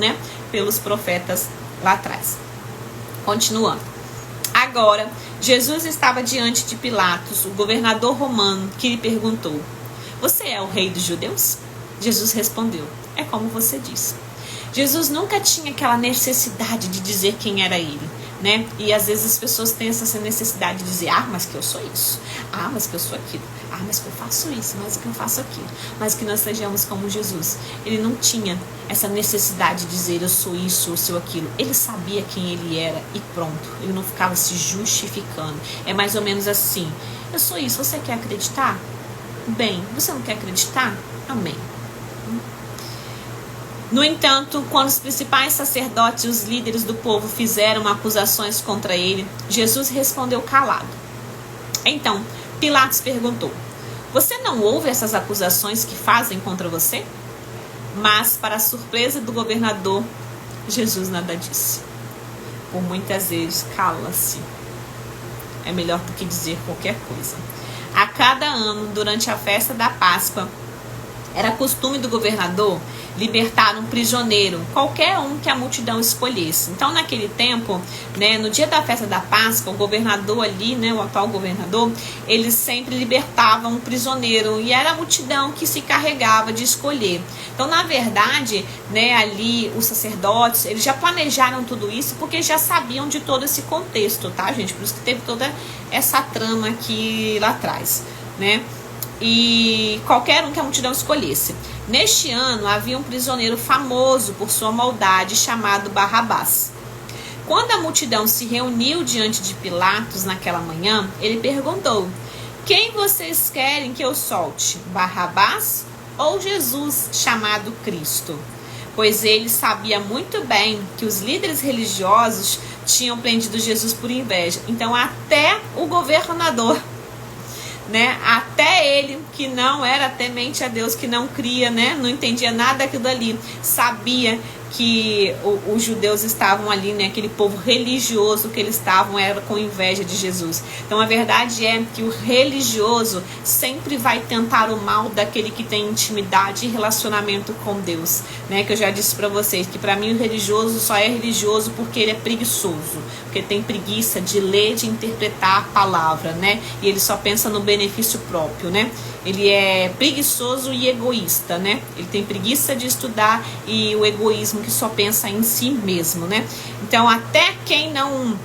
pelos profetas lá atrás. Continuando. Agora, Jesus estava diante de Pilatos, o governador romano, que lhe perguntou: você é o rei dos judeus? Jesus respondeu: é como você disse. Jesus nunca tinha aquela necessidade de dizer quem era ele, E às vezes as pessoas têm essa necessidade de dizer: mas que eu sou isso, mas que eu sou aquilo, mas que eu faço isso, mas que eu faço aquilo, mas que nós sejamos como Jesus. Ele não tinha essa necessidade de dizer: eu sou isso, eu sou aquilo. Ele sabia quem ele era e pronto. Ele não ficava se justificando. É mais ou menos assim: eu sou isso, você quer acreditar? Bem, você não quer acreditar? Amém. No entanto, quando os principais sacerdotes e os líderes do povo fizeram acusações contra ele, Jesus respondeu calado. Então, Pilatos perguntou: você não ouve essas acusações que fazem contra você? Mas, para a surpresa do governador, Jesus nada disse. Por muitas vezes, cala-se. É melhor do que dizer qualquer coisa. A cada ano, durante a festa da Páscoa, era costume do governador libertar um prisioneiro, qualquer um que a multidão escolhesse. Então, naquele tempo, no dia da festa da Páscoa, o governador ali, o atual governador, eles sempre libertavam um prisioneiro e era a multidão que se carregava de escolher. Então, na verdade, ali os sacerdotes, eles já planejaram tudo isso porque já sabiam de todo esse contexto, tá, gente? Por isso que teve toda essa trama aqui lá atrás, E qualquer um que a multidão escolhesse. Neste ano havia um prisioneiro famoso por sua maldade chamado Barrabás. Quando a multidão se reuniu diante de Pilatos naquela manhã, ele perguntou: quem vocês querem que eu solte, Barrabás ou Jesus chamado Cristo? Pois ele sabia muito bem que os líderes religiosos tinham prendido Jesus por inveja. Então até o governador, até ele, que não era temente a Deus, que não cria, não entendia nada daquilo ali, sabia que os judeus estavam ali, aquele povo religioso que eles estavam, era com inveja de Jesus. Então a verdade é que o religioso sempre vai tentar o mal daquele que tem intimidade e relacionamento com Deus, que eu já disse para vocês, que para mim o religioso só é religioso porque ele é preguiçoso, porque tem preguiça de ler, de interpretar a palavra, e ele só pensa no benefício próprio, ele é preguiçoso e egoísta, ele tem preguiça de estudar e o egoísmo que só pensa em si mesmo, Então até quem não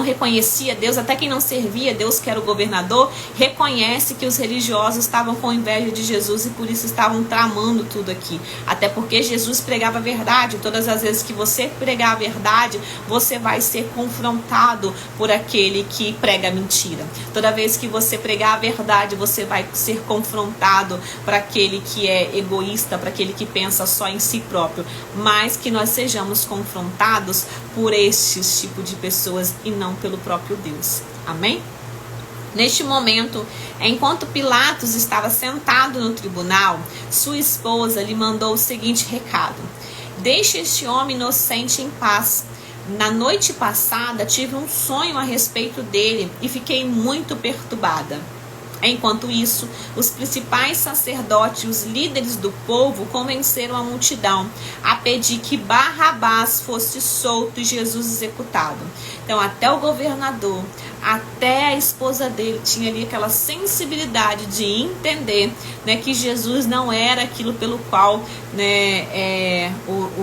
reconhecia Deus, até quem não servia Deus, que era o governador, reconhece que os religiosos estavam com inveja de Jesus e por isso estavam tramando tudo aqui. Até porque Jesus pregava a verdade. Todas as vezes que você pregar a verdade, você vai ser confrontado por aquele que prega mentira. Toda vez que você pregar a verdade, você vai ser confrontado por aquele que é egoísta, para aquele que pensa só em si próprio. Mas que nós sejamos confrontados por estes tipos de pessoas e não pelo próprio Deus. Amém? Neste momento, enquanto Pilatos estava sentado no tribunal, sua esposa lhe mandou o seguinte recado: deixe este homem inocente em paz. Na noite passada tive um sonho a respeito dele e fiquei muito perturbada. Enquanto isso, os principais sacerdotes e os líderes do povo convenceram a multidão a pedir que Barrabás fosse solto e Jesus executado. Então, até o governador, até a esposa dele tinha ali aquela sensibilidade de entender, né, que Jesus não era aquilo pelo qual, né,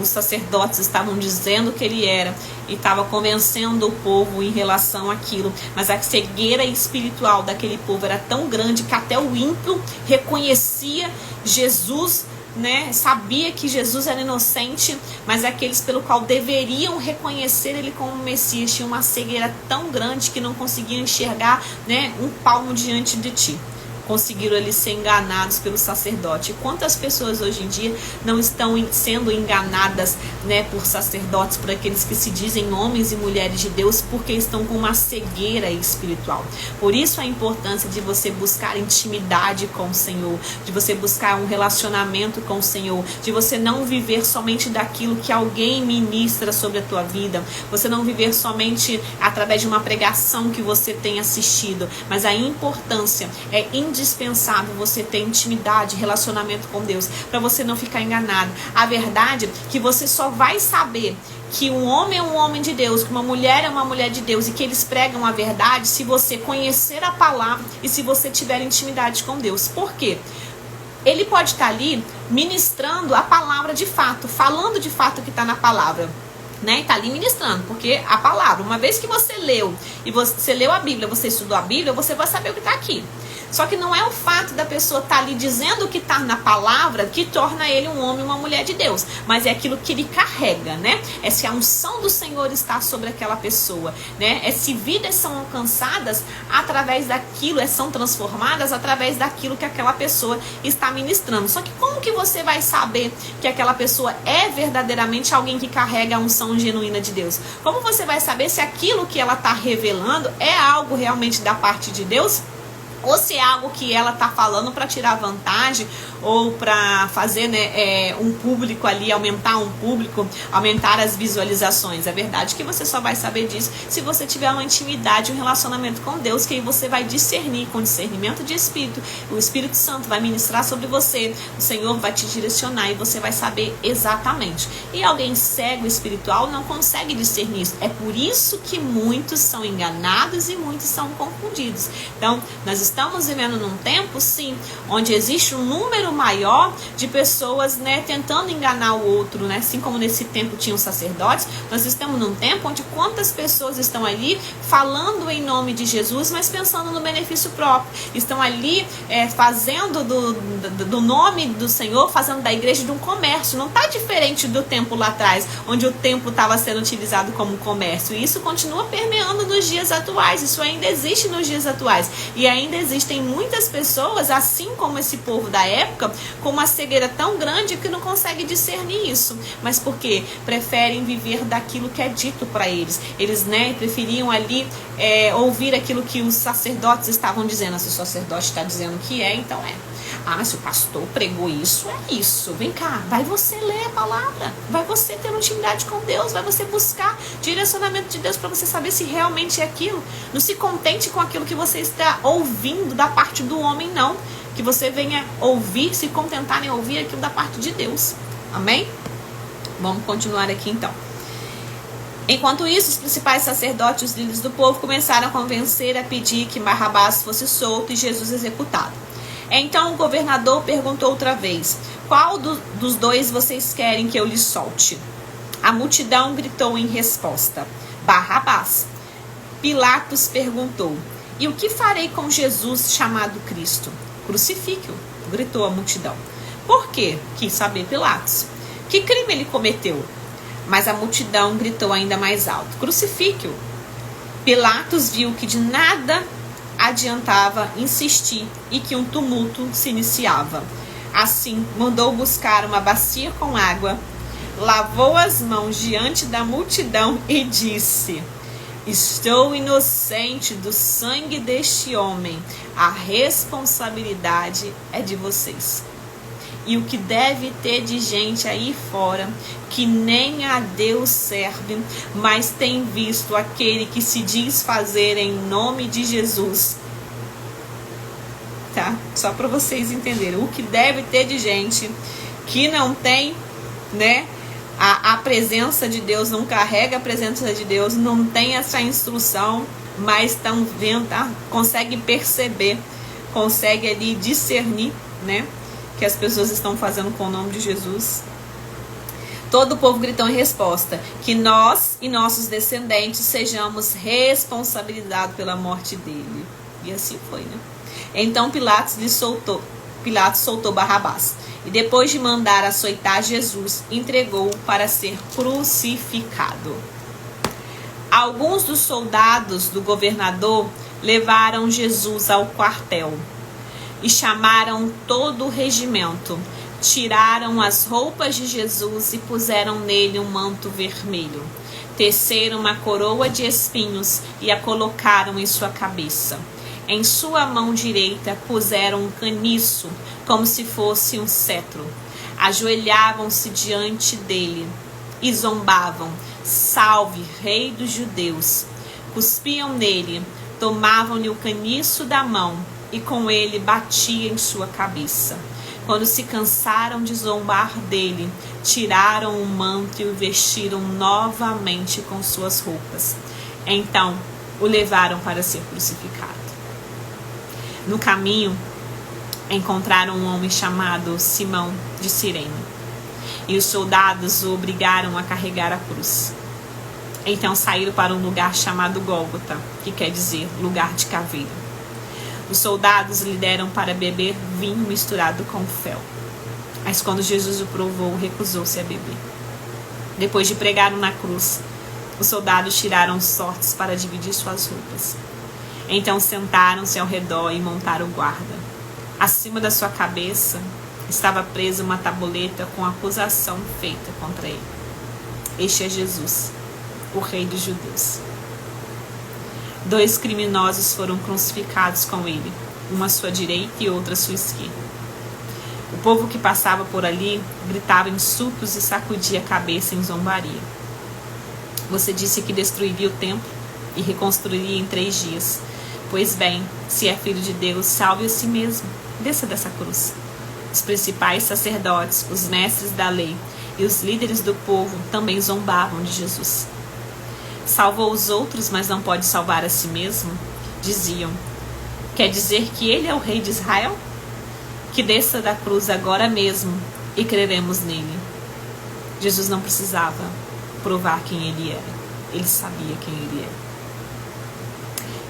os sacerdotes estavam dizendo que ele era, e estava convencendo o povo em relação àquilo. Mas a cegueira espiritual daquele povo era tão grande que até o ímpio reconhecia Jesus, né? Sabia que Jesus era inocente, mas aqueles pelo qual deveriam reconhecer ele como Messias tinham uma cegueira tão grande que não conseguiam enxergar, né, um palmo diante de ti. Conseguiram eles ser enganados pelo sacerdote. Quantas pessoas hoje em dia não estão sendo enganadas, né, por sacerdotes, por aqueles que se dizem homens e mulheres de Deus, porque estão com uma cegueira espiritual. Por isso a importância de você buscar intimidade com o Senhor, de você buscar um relacionamento com o Senhor, de você não viver somente daquilo que alguém ministra sobre a tua vida, você não viver somente através de uma pregação que você tem assistido, mas a importância é indispensável você ter intimidade, relacionamento com Deus, para você não ficar enganado. A verdade é que você só vai saber que um homem é um homem de Deus, que uma mulher é uma mulher de Deus e que eles pregam a verdade se você conhecer a palavra e se você tiver intimidade com Deus. Por quê? Ele pode estar ali ministrando a palavra de fato, falando de fato o que está na palavra, né? E tá ali ministrando, porque a palavra, uma vez que você leu, e você leu a Bíblia, você estudou a Bíblia, você vai saber o que está aqui. Só que não é o fato da pessoa estar ali dizendo o que está na palavra que torna ele um homem e uma mulher de Deus, mas é aquilo que ele carrega, né? É se a unção do Senhor está sobre aquela pessoa, né? É se vidas são alcançadas através daquilo, são transformadas através daquilo que aquela pessoa está ministrando. Só que como que você vai saber que aquela pessoa é verdadeiramente alguém que carrega a unção genuína de Deus? Como você vai saber se aquilo que ela está revelando é algo realmente da parte de Deus? Ou se é algo que ela está falando para tirar vantagem ou para fazer, né, um público ali, aumentar um público, aumentar as visualizações. É verdade que você só vai saber disso se você tiver uma intimidade, um relacionamento com Deus, que aí você vai discernir com discernimento de espírito. O Espírito Santo vai ministrar sobre você, o Senhor vai te direcionar e você vai saber exatamente. E alguém cego espiritual não consegue discernir isso. É por isso que muitos são enganados e muitos são confundidos. Então, nós estamos vivendo num tempo, sim, onde existe um número maior de pessoas, né, tentando enganar o outro, né? Assim como nesse tempo tinham sacerdotes, nós estamos num tempo onde quantas pessoas estão ali falando em nome de Jesus, mas pensando no benefício próprio. Estão ali fazendo do nome do Senhor, fazendo da igreja de um comércio. Não está diferente do tempo lá atrás, onde o templo estava sendo utilizado como comércio. E isso continua permeando nos dias atuais. Isso ainda existe nos dias atuais. E ainda existem muitas pessoas, assim como esse povo da época, com uma cegueira tão grande que não consegue discernir isso. Mas por quê? Preferem viver daquilo que é dito para eles. Eles, né, preferiam ali ouvir aquilo que os sacerdotes estavam dizendo. Se o sacerdote está dizendo que é, então é. Ah, mas se o pastor pregou isso, é isso. Vem cá, vai você ler a palavra, vai você ter uma intimidade com Deus, vai você buscar direcionamento de Deus para você saber se realmente é aquilo. Não se contente com aquilo que você está ouvindo da parte do homem, não. Que você venha ouvir, se contentar em ouvir aquilo da parte de Deus. Amém? Vamos continuar aqui então. Enquanto isso, os principais sacerdotes e os líderes do povo começaram a convencer, a pedir que Barrabás fosse solto e Jesus executado. Então o governador perguntou outra vez: qual dos dois vocês querem que eu lhe solte? A multidão gritou em resposta: Barrabás. Pilatos perguntou: e o que farei com Jesus chamado Cristo? Crucifique-o, gritou a multidão. Por quê? Quis saber Pilatos. Que crime ele cometeu? Mas a multidão gritou ainda mais alto: crucifique-o. Pilatos viu que de nada adiantava insistir e que um tumulto se iniciava. Assim, mandou buscar uma bacia com água, lavou as mãos diante da multidão e disse: estou inocente do sangue deste homem, a responsabilidade é de vocês. e o que deve ter de gente aí fora que nem a Deus serve, mas tem visto aquele que se diz fazer em nome de Jesus. Tá? Só para vocês entenderem. O que deve ter de gente que não tem, né, a presença de Deus, não carrega a presença de Deus, não tem essa instrução, mas estão vendo, tá? Consegue perceber, consegue ali discernir, né, que as pessoas estão fazendo com o nome de Jesus. Todo o povo gritou em resposta: que nós e nossos descendentes sejamos responsabilizados pela morte dele. E assim foi, né? Então Pilatos soltou Barrabás. E depois de mandar açoitar Jesus, entregou-o para ser crucificado. Alguns dos soldados do governador levaram Jesus ao quartel e chamaram todo o regimento. Tiraram as roupas de Jesus e puseram nele um manto vermelho. Teceram uma coroa de espinhos e a colocaram em sua cabeça. Em sua mão direita puseram um caniço, como se fosse um cetro. Ajoelhavam-se diante dele e zombavam: salve, rei dos judeus! Cuspiam nele, tomavam-lhe o caniço da mão e com ele batiam em sua cabeça. Quando se cansaram de zombar dele, tiraram o manto e o vestiram novamente com suas roupas. Então o levaram para ser crucificado. No caminho, encontraram um homem chamado Simão de Cirene, e os soldados o obrigaram a carregar a cruz. Então saíram para um lugar chamado Gólgota, que quer dizer lugar de caveira. Os soldados lhe deram para beber vinho misturado com fel, mas quando Jesus o provou, recusou-se a beber. Depois de pregá-lo na cruz, os soldados tiraram sortes para dividir suas roupas. Então sentaram-se ao redor e montaram guarda. Acima da sua cabeça estava presa uma tabuleta com a acusação feita contra ele: este é Jesus, o rei dos judeus. 2 criminosos foram crucificados com ele, uma à sua direita e outra à sua esquerda. O povo que passava por ali gritava insultos e sacudia a cabeça em zombaria. Você disse que destruiria o templo e reconstruiria em 3 dias. Pois bem, se é filho de Deus, salve a si mesmo. Desça dessa cruz. Os principais sacerdotes, os mestres da lei e os líderes do povo também zombavam de Jesus. Salvou os outros, mas não pode salvar a si mesmo? Diziam: quer dizer que ele é o rei de Israel? Que desça da cruz agora mesmo e creremos nele. Jesus não precisava provar quem ele era. Ele sabia quem ele era.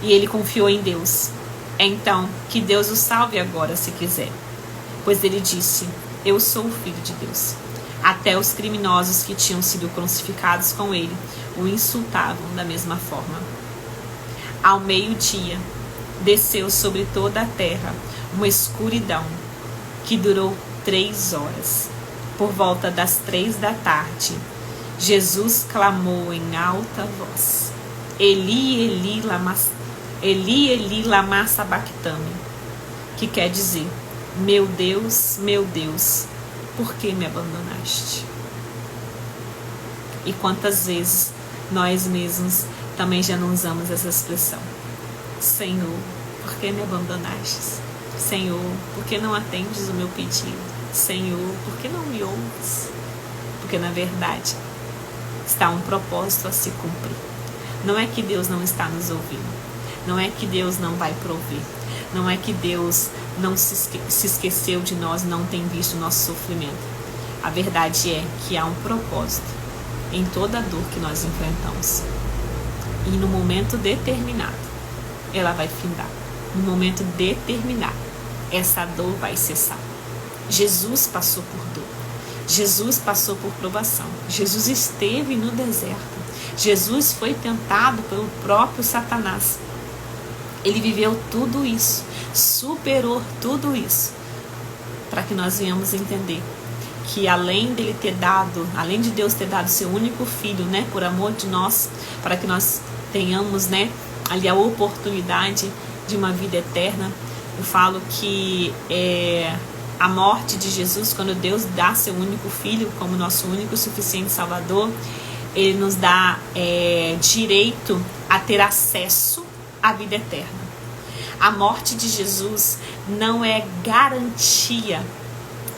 E ele confiou em Deus. Então, que Deus o salve agora, se quiser. Pois ele disse: eu sou o Filho de Deus. Até os criminosos que tinham sido crucificados com ele o insultavam da mesma forma. Ao meio-dia, desceu sobre toda a terra uma escuridão que durou 3 horas. Por volta das 3 da tarde, Jesus clamou em alta voz: Eli, Eli, lama sabachthani, que quer dizer: meu Deus, por que me abandonaste? E quantas vezes nós mesmos também já não usamos essa expressão: Senhor, por que me abandonaste? Senhor, por que não atendes o meu pedido? Senhor, por que não me ouves? Porque na verdade está um propósito a se cumprir. Não é que Deus não está nos ouvindo, não é que Deus não vai prover, não é que Deus não se esqueceu de nós, não tem visto o nosso sofrimento. A verdade é que há um propósito em toda a dor que nós enfrentamos. E no momento determinado, ela vai findar. No momento determinado, essa dor vai cessar. Jesus passou por dor. Jesus passou por provação. Jesus esteve no deserto. Jesus foi tentado pelo próprio Satanás. Ele viveu tudo isso, superou tudo isso, para que nós venhamos entender que além de Deus ter dado seu único filho, né, por amor de nós, para que nós tenhamos, né, ali a oportunidade de uma vida eterna, eu falo que A morte de Jesus, quando Deus dá seu único filho como nosso único e suficiente Salvador, ele nos dá direito a ter acesso à vida eterna. A morte de Jesus não é garantia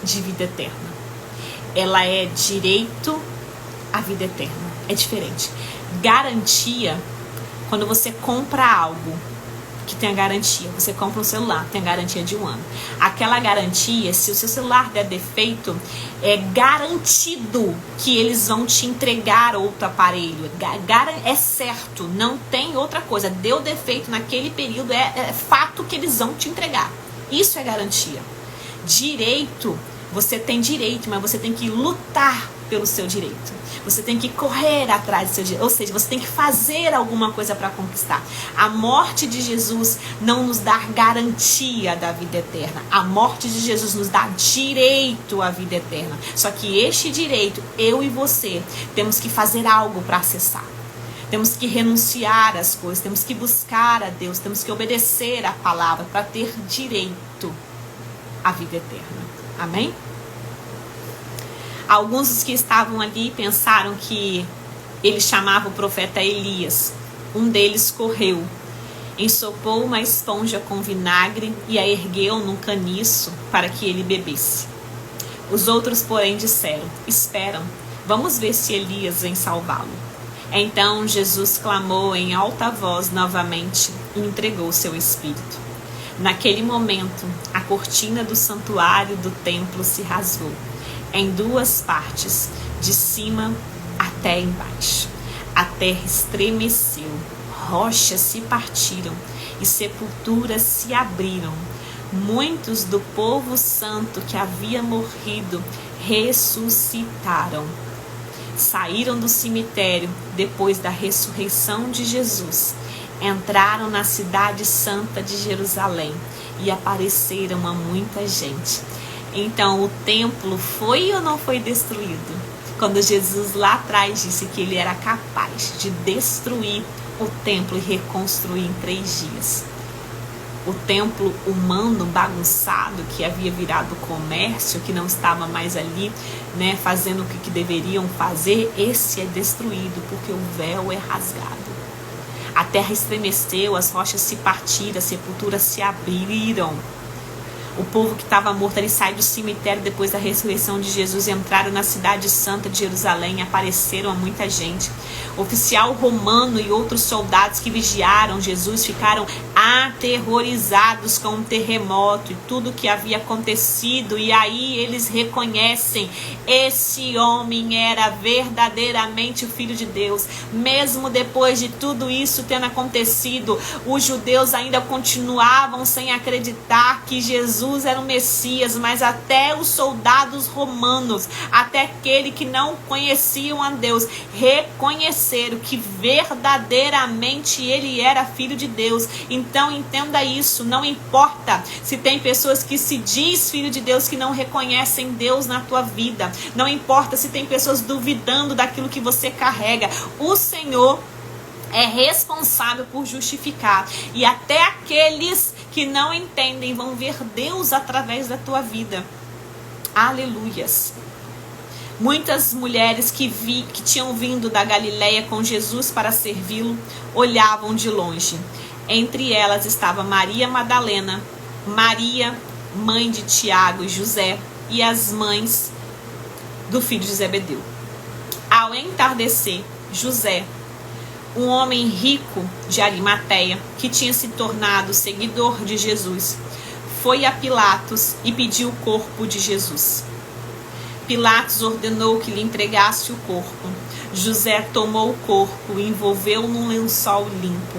de vida eterna. Ela é direito à vida eterna. É diferente. Garantia, quando você compra algo que tem a garantia. Você compra um celular, tem a garantia de 1 ano. Aquela garantia, se o seu celular der defeito, é garantido que eles vão te entregar outro aparelho. É certo, não tem outra coisa. Deu defeito naquele período, é fato que eles vão te entregar. Isso é garantia. Direito, você tem direito, mas você tem que lutar pelo seu direito. Você tem que correr atrás do seu direito. Ou seja, você tem que fazer alguma coisa para conquistar. A morte de Jesus não nos dá garantia da vida eterna. A morte de Jesus nos dá direito à vida eterna. Só que este direito, eu e você, temos que fazer algo para acessar. Temos que renunciar às coisas, temos que buscar a Deus, temos que obedecer a palavra para ter direito à vida eterna. Amém? Alguns dos que estavam ali pensaram que ele chamava o profeta Elias. Um deles correu, ensopou uma esponja com vinagre e a ergueu num caniço para que ele bebesse. Os outros, porém, disseram: esperam, vamos ver se Elias vem salvá-lo. Então Jesus clamou em alta voz novamente e entregou seu espírito. Naquele momento, a cortina do santuário do templo se rasgou em 2 partes, de cima até embaixo. A terra estremeceu, rochas se partiram e sepulturas se abriram. Muitos do povo santo que havia morrido ressuscitaram. Saíram do cemitério depois da ressurreição de Jesus. Entraram na cidade santa de Jerusalém e apareceram a muita gente. Então, o templo foi ou não foi destruído? Quando Jesus lá atrás disse que ele era capaz de destruir o templo e reconstruir em 3 dias. O templo humano bagunçado, que havia virado comércio, que não estava mais ali, né, fazendo o que deveriam fazer, esse é destruído, porque o véu é rasgado. A terra estremeceu, as rochas se partiram, as sepulturas se abriram. O povo que estava morto, ele sai do cemitério depois da ressurreição de Jesus, entraram na cidade santa de Jerusalém, apareceram a muita gente. O oficial romano e outros soldados que vigiaram Jesus ficaram aterrorizados com um terremoto e tudo que havia acontecido. E aí eles reconhecem: esse homem era verdadeiramente o Filho de Deus. Mesmo depois de tudo isso tendo acontecido, os judeus ainda continuavam sem acreditar que Jesus era o Messias, mas até os soldados romanos, até aquele que não conheciam a Deus, reconheceram que verdadeiramente ele era Filho de Deus. Então entenda isso, não importa se tem pessoas que se diz Filho de Deus que não reconhecem Deus na tua vida, não importa se tem pessoas duvidando daquilo que você carrega, o Senhor é responsável por justificar. E até aqueles que não entendem vão ver Deus através da tua vida. Aleluias. Muitas mulheres que tinham vindo da Galileia com Jesus para servi-lo, olhavam de longe. Entre elas estava Maria Madalena, Maria, mãe de Tiago e José, e as mães do filho de Zebedeu. Ao entardecer, José, um homem rico de Arimateia, que tinha se tornado seguidor de Jesus, foi a Pilatos e pediu o corpo de Jesus. Pilatos ordenou que lhe entregasse o corpo. José tomou o corpo e envolveu num lençol limpo,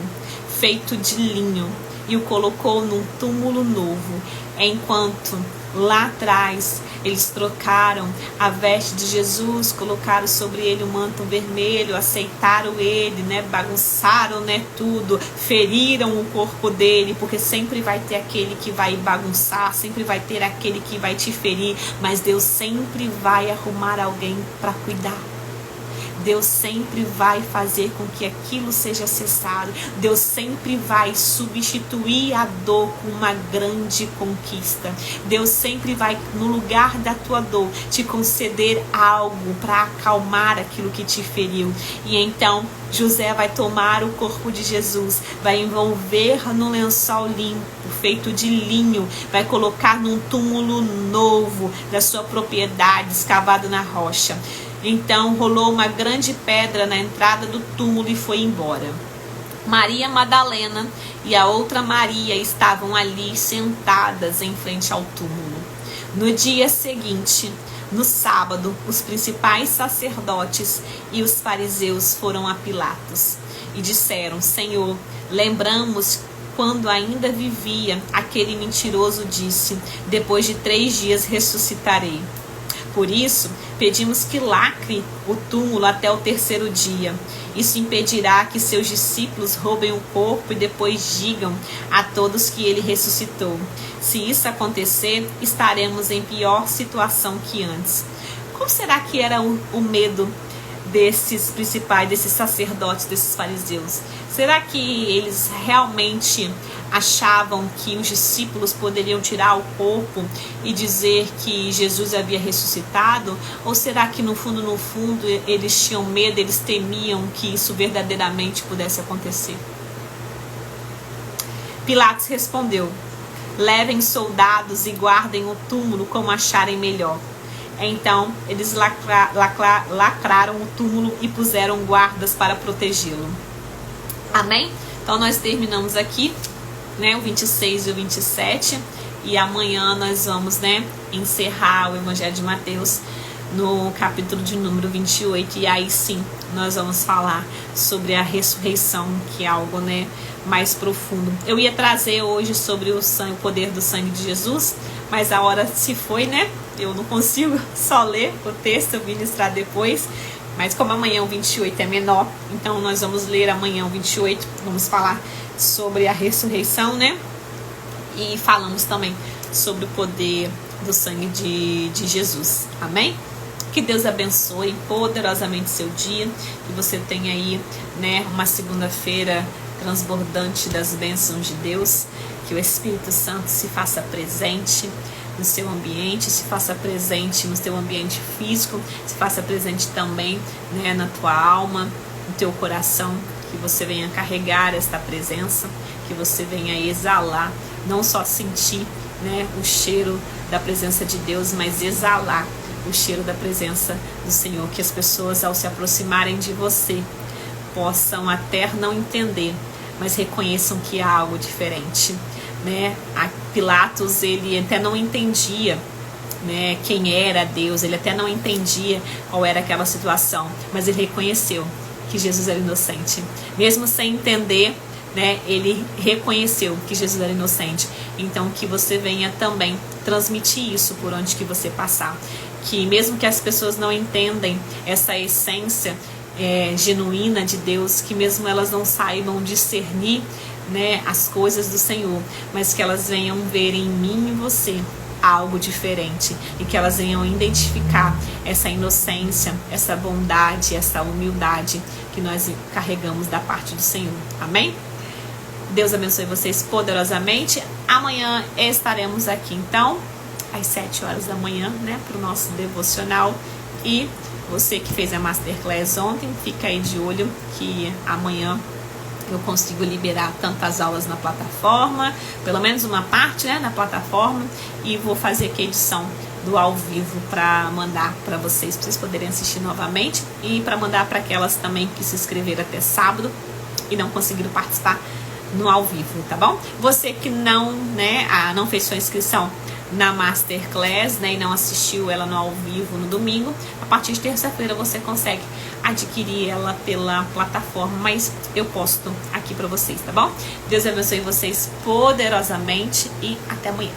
feito de linho, e o colocou num túmulo novo, enquanto lá atrás eles trocaram a veste de Jesus, colocaram sobre ele um manto vermelho, aceitaram ele, bagunçaram, tudo, feriram o corpo dele, porque sempre vai ter aquele que vai bagunçar, sempre vai ter aquele que vai te ferir, mas Deus sempre vai arrumar alguém para cuidar. Deus sempre vai fazer com que aquilo seja cessado. Deus sempre vai substituir a dor com uma grande conquista. Deus sempre vai, no lugar da tua dor, te conceder algo para acalmar aquilo que te feriu. E então José vai tomar o corpo de Jesus, vai envolver no lençol limpo, feito de linho, vai colocar num túmulo novo da sua propriedade, escavado na rocha. Então rolou uma grande pedra na entrada do túmulo e foi embora. Maria Madalena e a outra Maria estavam ali sentadas em frente ao túmulo. No dia seguinte, no sábado, os principais sacerdotes e os fariseus foram a Pilatos e disseram: Senhor, lembramos quando ainda vivia, aquele mentiroso disse: depois de 3 dias ressuscitarei. Por isso, pedimos que lacre o túmulo até o 3º dia. Isso impedirá que seus discípulos roubem o corpo e depois digam a todos que ele ressuscitou. Se isso acontecer, estaremos em pior situação que antes. Qual será que era o medo desses principais, desses sacerdotes, desses fariseus? Será que eles realmente achavam que os discípulos poderiam tirar o corpo e dizer que Jesus havia ressuscitado? Ou será que no fundo, eles tinham medo, eles temiam que isso verdadeiramente pudesse acontecer? Pilatos respondeu: levem soldados e guardem o túmulo como acharem melhor. Então eles lacraram o túmulo e puseram guardas para protegê-lo. Amém? Então nós terminamos aqui, né, o 26 e o 27. E amanhã nós vamos, né, encerrar o Evangelho de Mateus no capítulo de número 28. E aí sim, nós vamos falar sobre a ressurreição, que é algo, né, mais profundo. Eu ia trazer hoje sobre o poder do sangue de Jesus, mas a hora se foi, né? Eu não consigo só ler o texto, eu vou ministrar depois. Mas como amanhã o 28 é menor, então nós vamos ler amanhã o 28. Vamos falar sobre a ressurreição, né? E falamos também sobre o poder do sangue de Jesus. Amém? Que Deus abençoe poderosamente seu dia. Que você tenha aí, né, uma segunda-feira transbordante das bênçãos de Deus. Que o Espírito Santo se faça presente no seu ambiente, se faça presente no seu ambiente físico, se faça presente também, né, na tua alma, no teu coração, que você venha carregar esta presença, que você venha exalar, não só sentir, né, o cheiro da presença de Deus, mas exalar o cheiro da presença do Senhor, que as pessoas ao se aproximarem de você possam até não entender, mas reconheçam que há algo diferente. Né? A Pilatos, ele até não entendia, né, quem era Deus, ele até não entendia qual era aquela situação, mas ele reconheceu que Jesus era inocente, mesmo sem entender, né, ele reconheceu que Jesus era inocente. Então que você venha também transmitir isso por onde que você passar, que mesmo que as pessoas não entendam essa essência genuína de Deus, que mesmo elas não saibam discernir, né, as coisas do Senhor, mas que elas venham ver em mim e você algo diferente, e que elas venham identificar essa inocência, essa bondade, essa humildade que nós carregamos da parte do Senhor. Amém? Deus abençoe vocês poderosamente. Amanhã estaremos aqui então às 7 horas da manhã, né, para o nosso devocional. E você que fez a Masterclass ontem, fica aí de olho que amanhã eu consigo liberar tantas aulas na plataforma, pelo menos uma parte, né, na plataforma, e vou fazer aqui a edição do ao vivo para mandar para vocês poderem assistir novamente, e para mandar para aquelas também que se inscreveram até sábado e não conseguiram participar no ao vivo, tá bom? Você que não, né, não fez sua inscrição na Masterclass, né, e não assistiu ela no ao vivo no domingo, a partir de terça-feira você consegue adquirir ela pela plataforma, mas eu posto aqui para vocês, tá bom? Deus abençoe vocês poderosamente e até amanhã.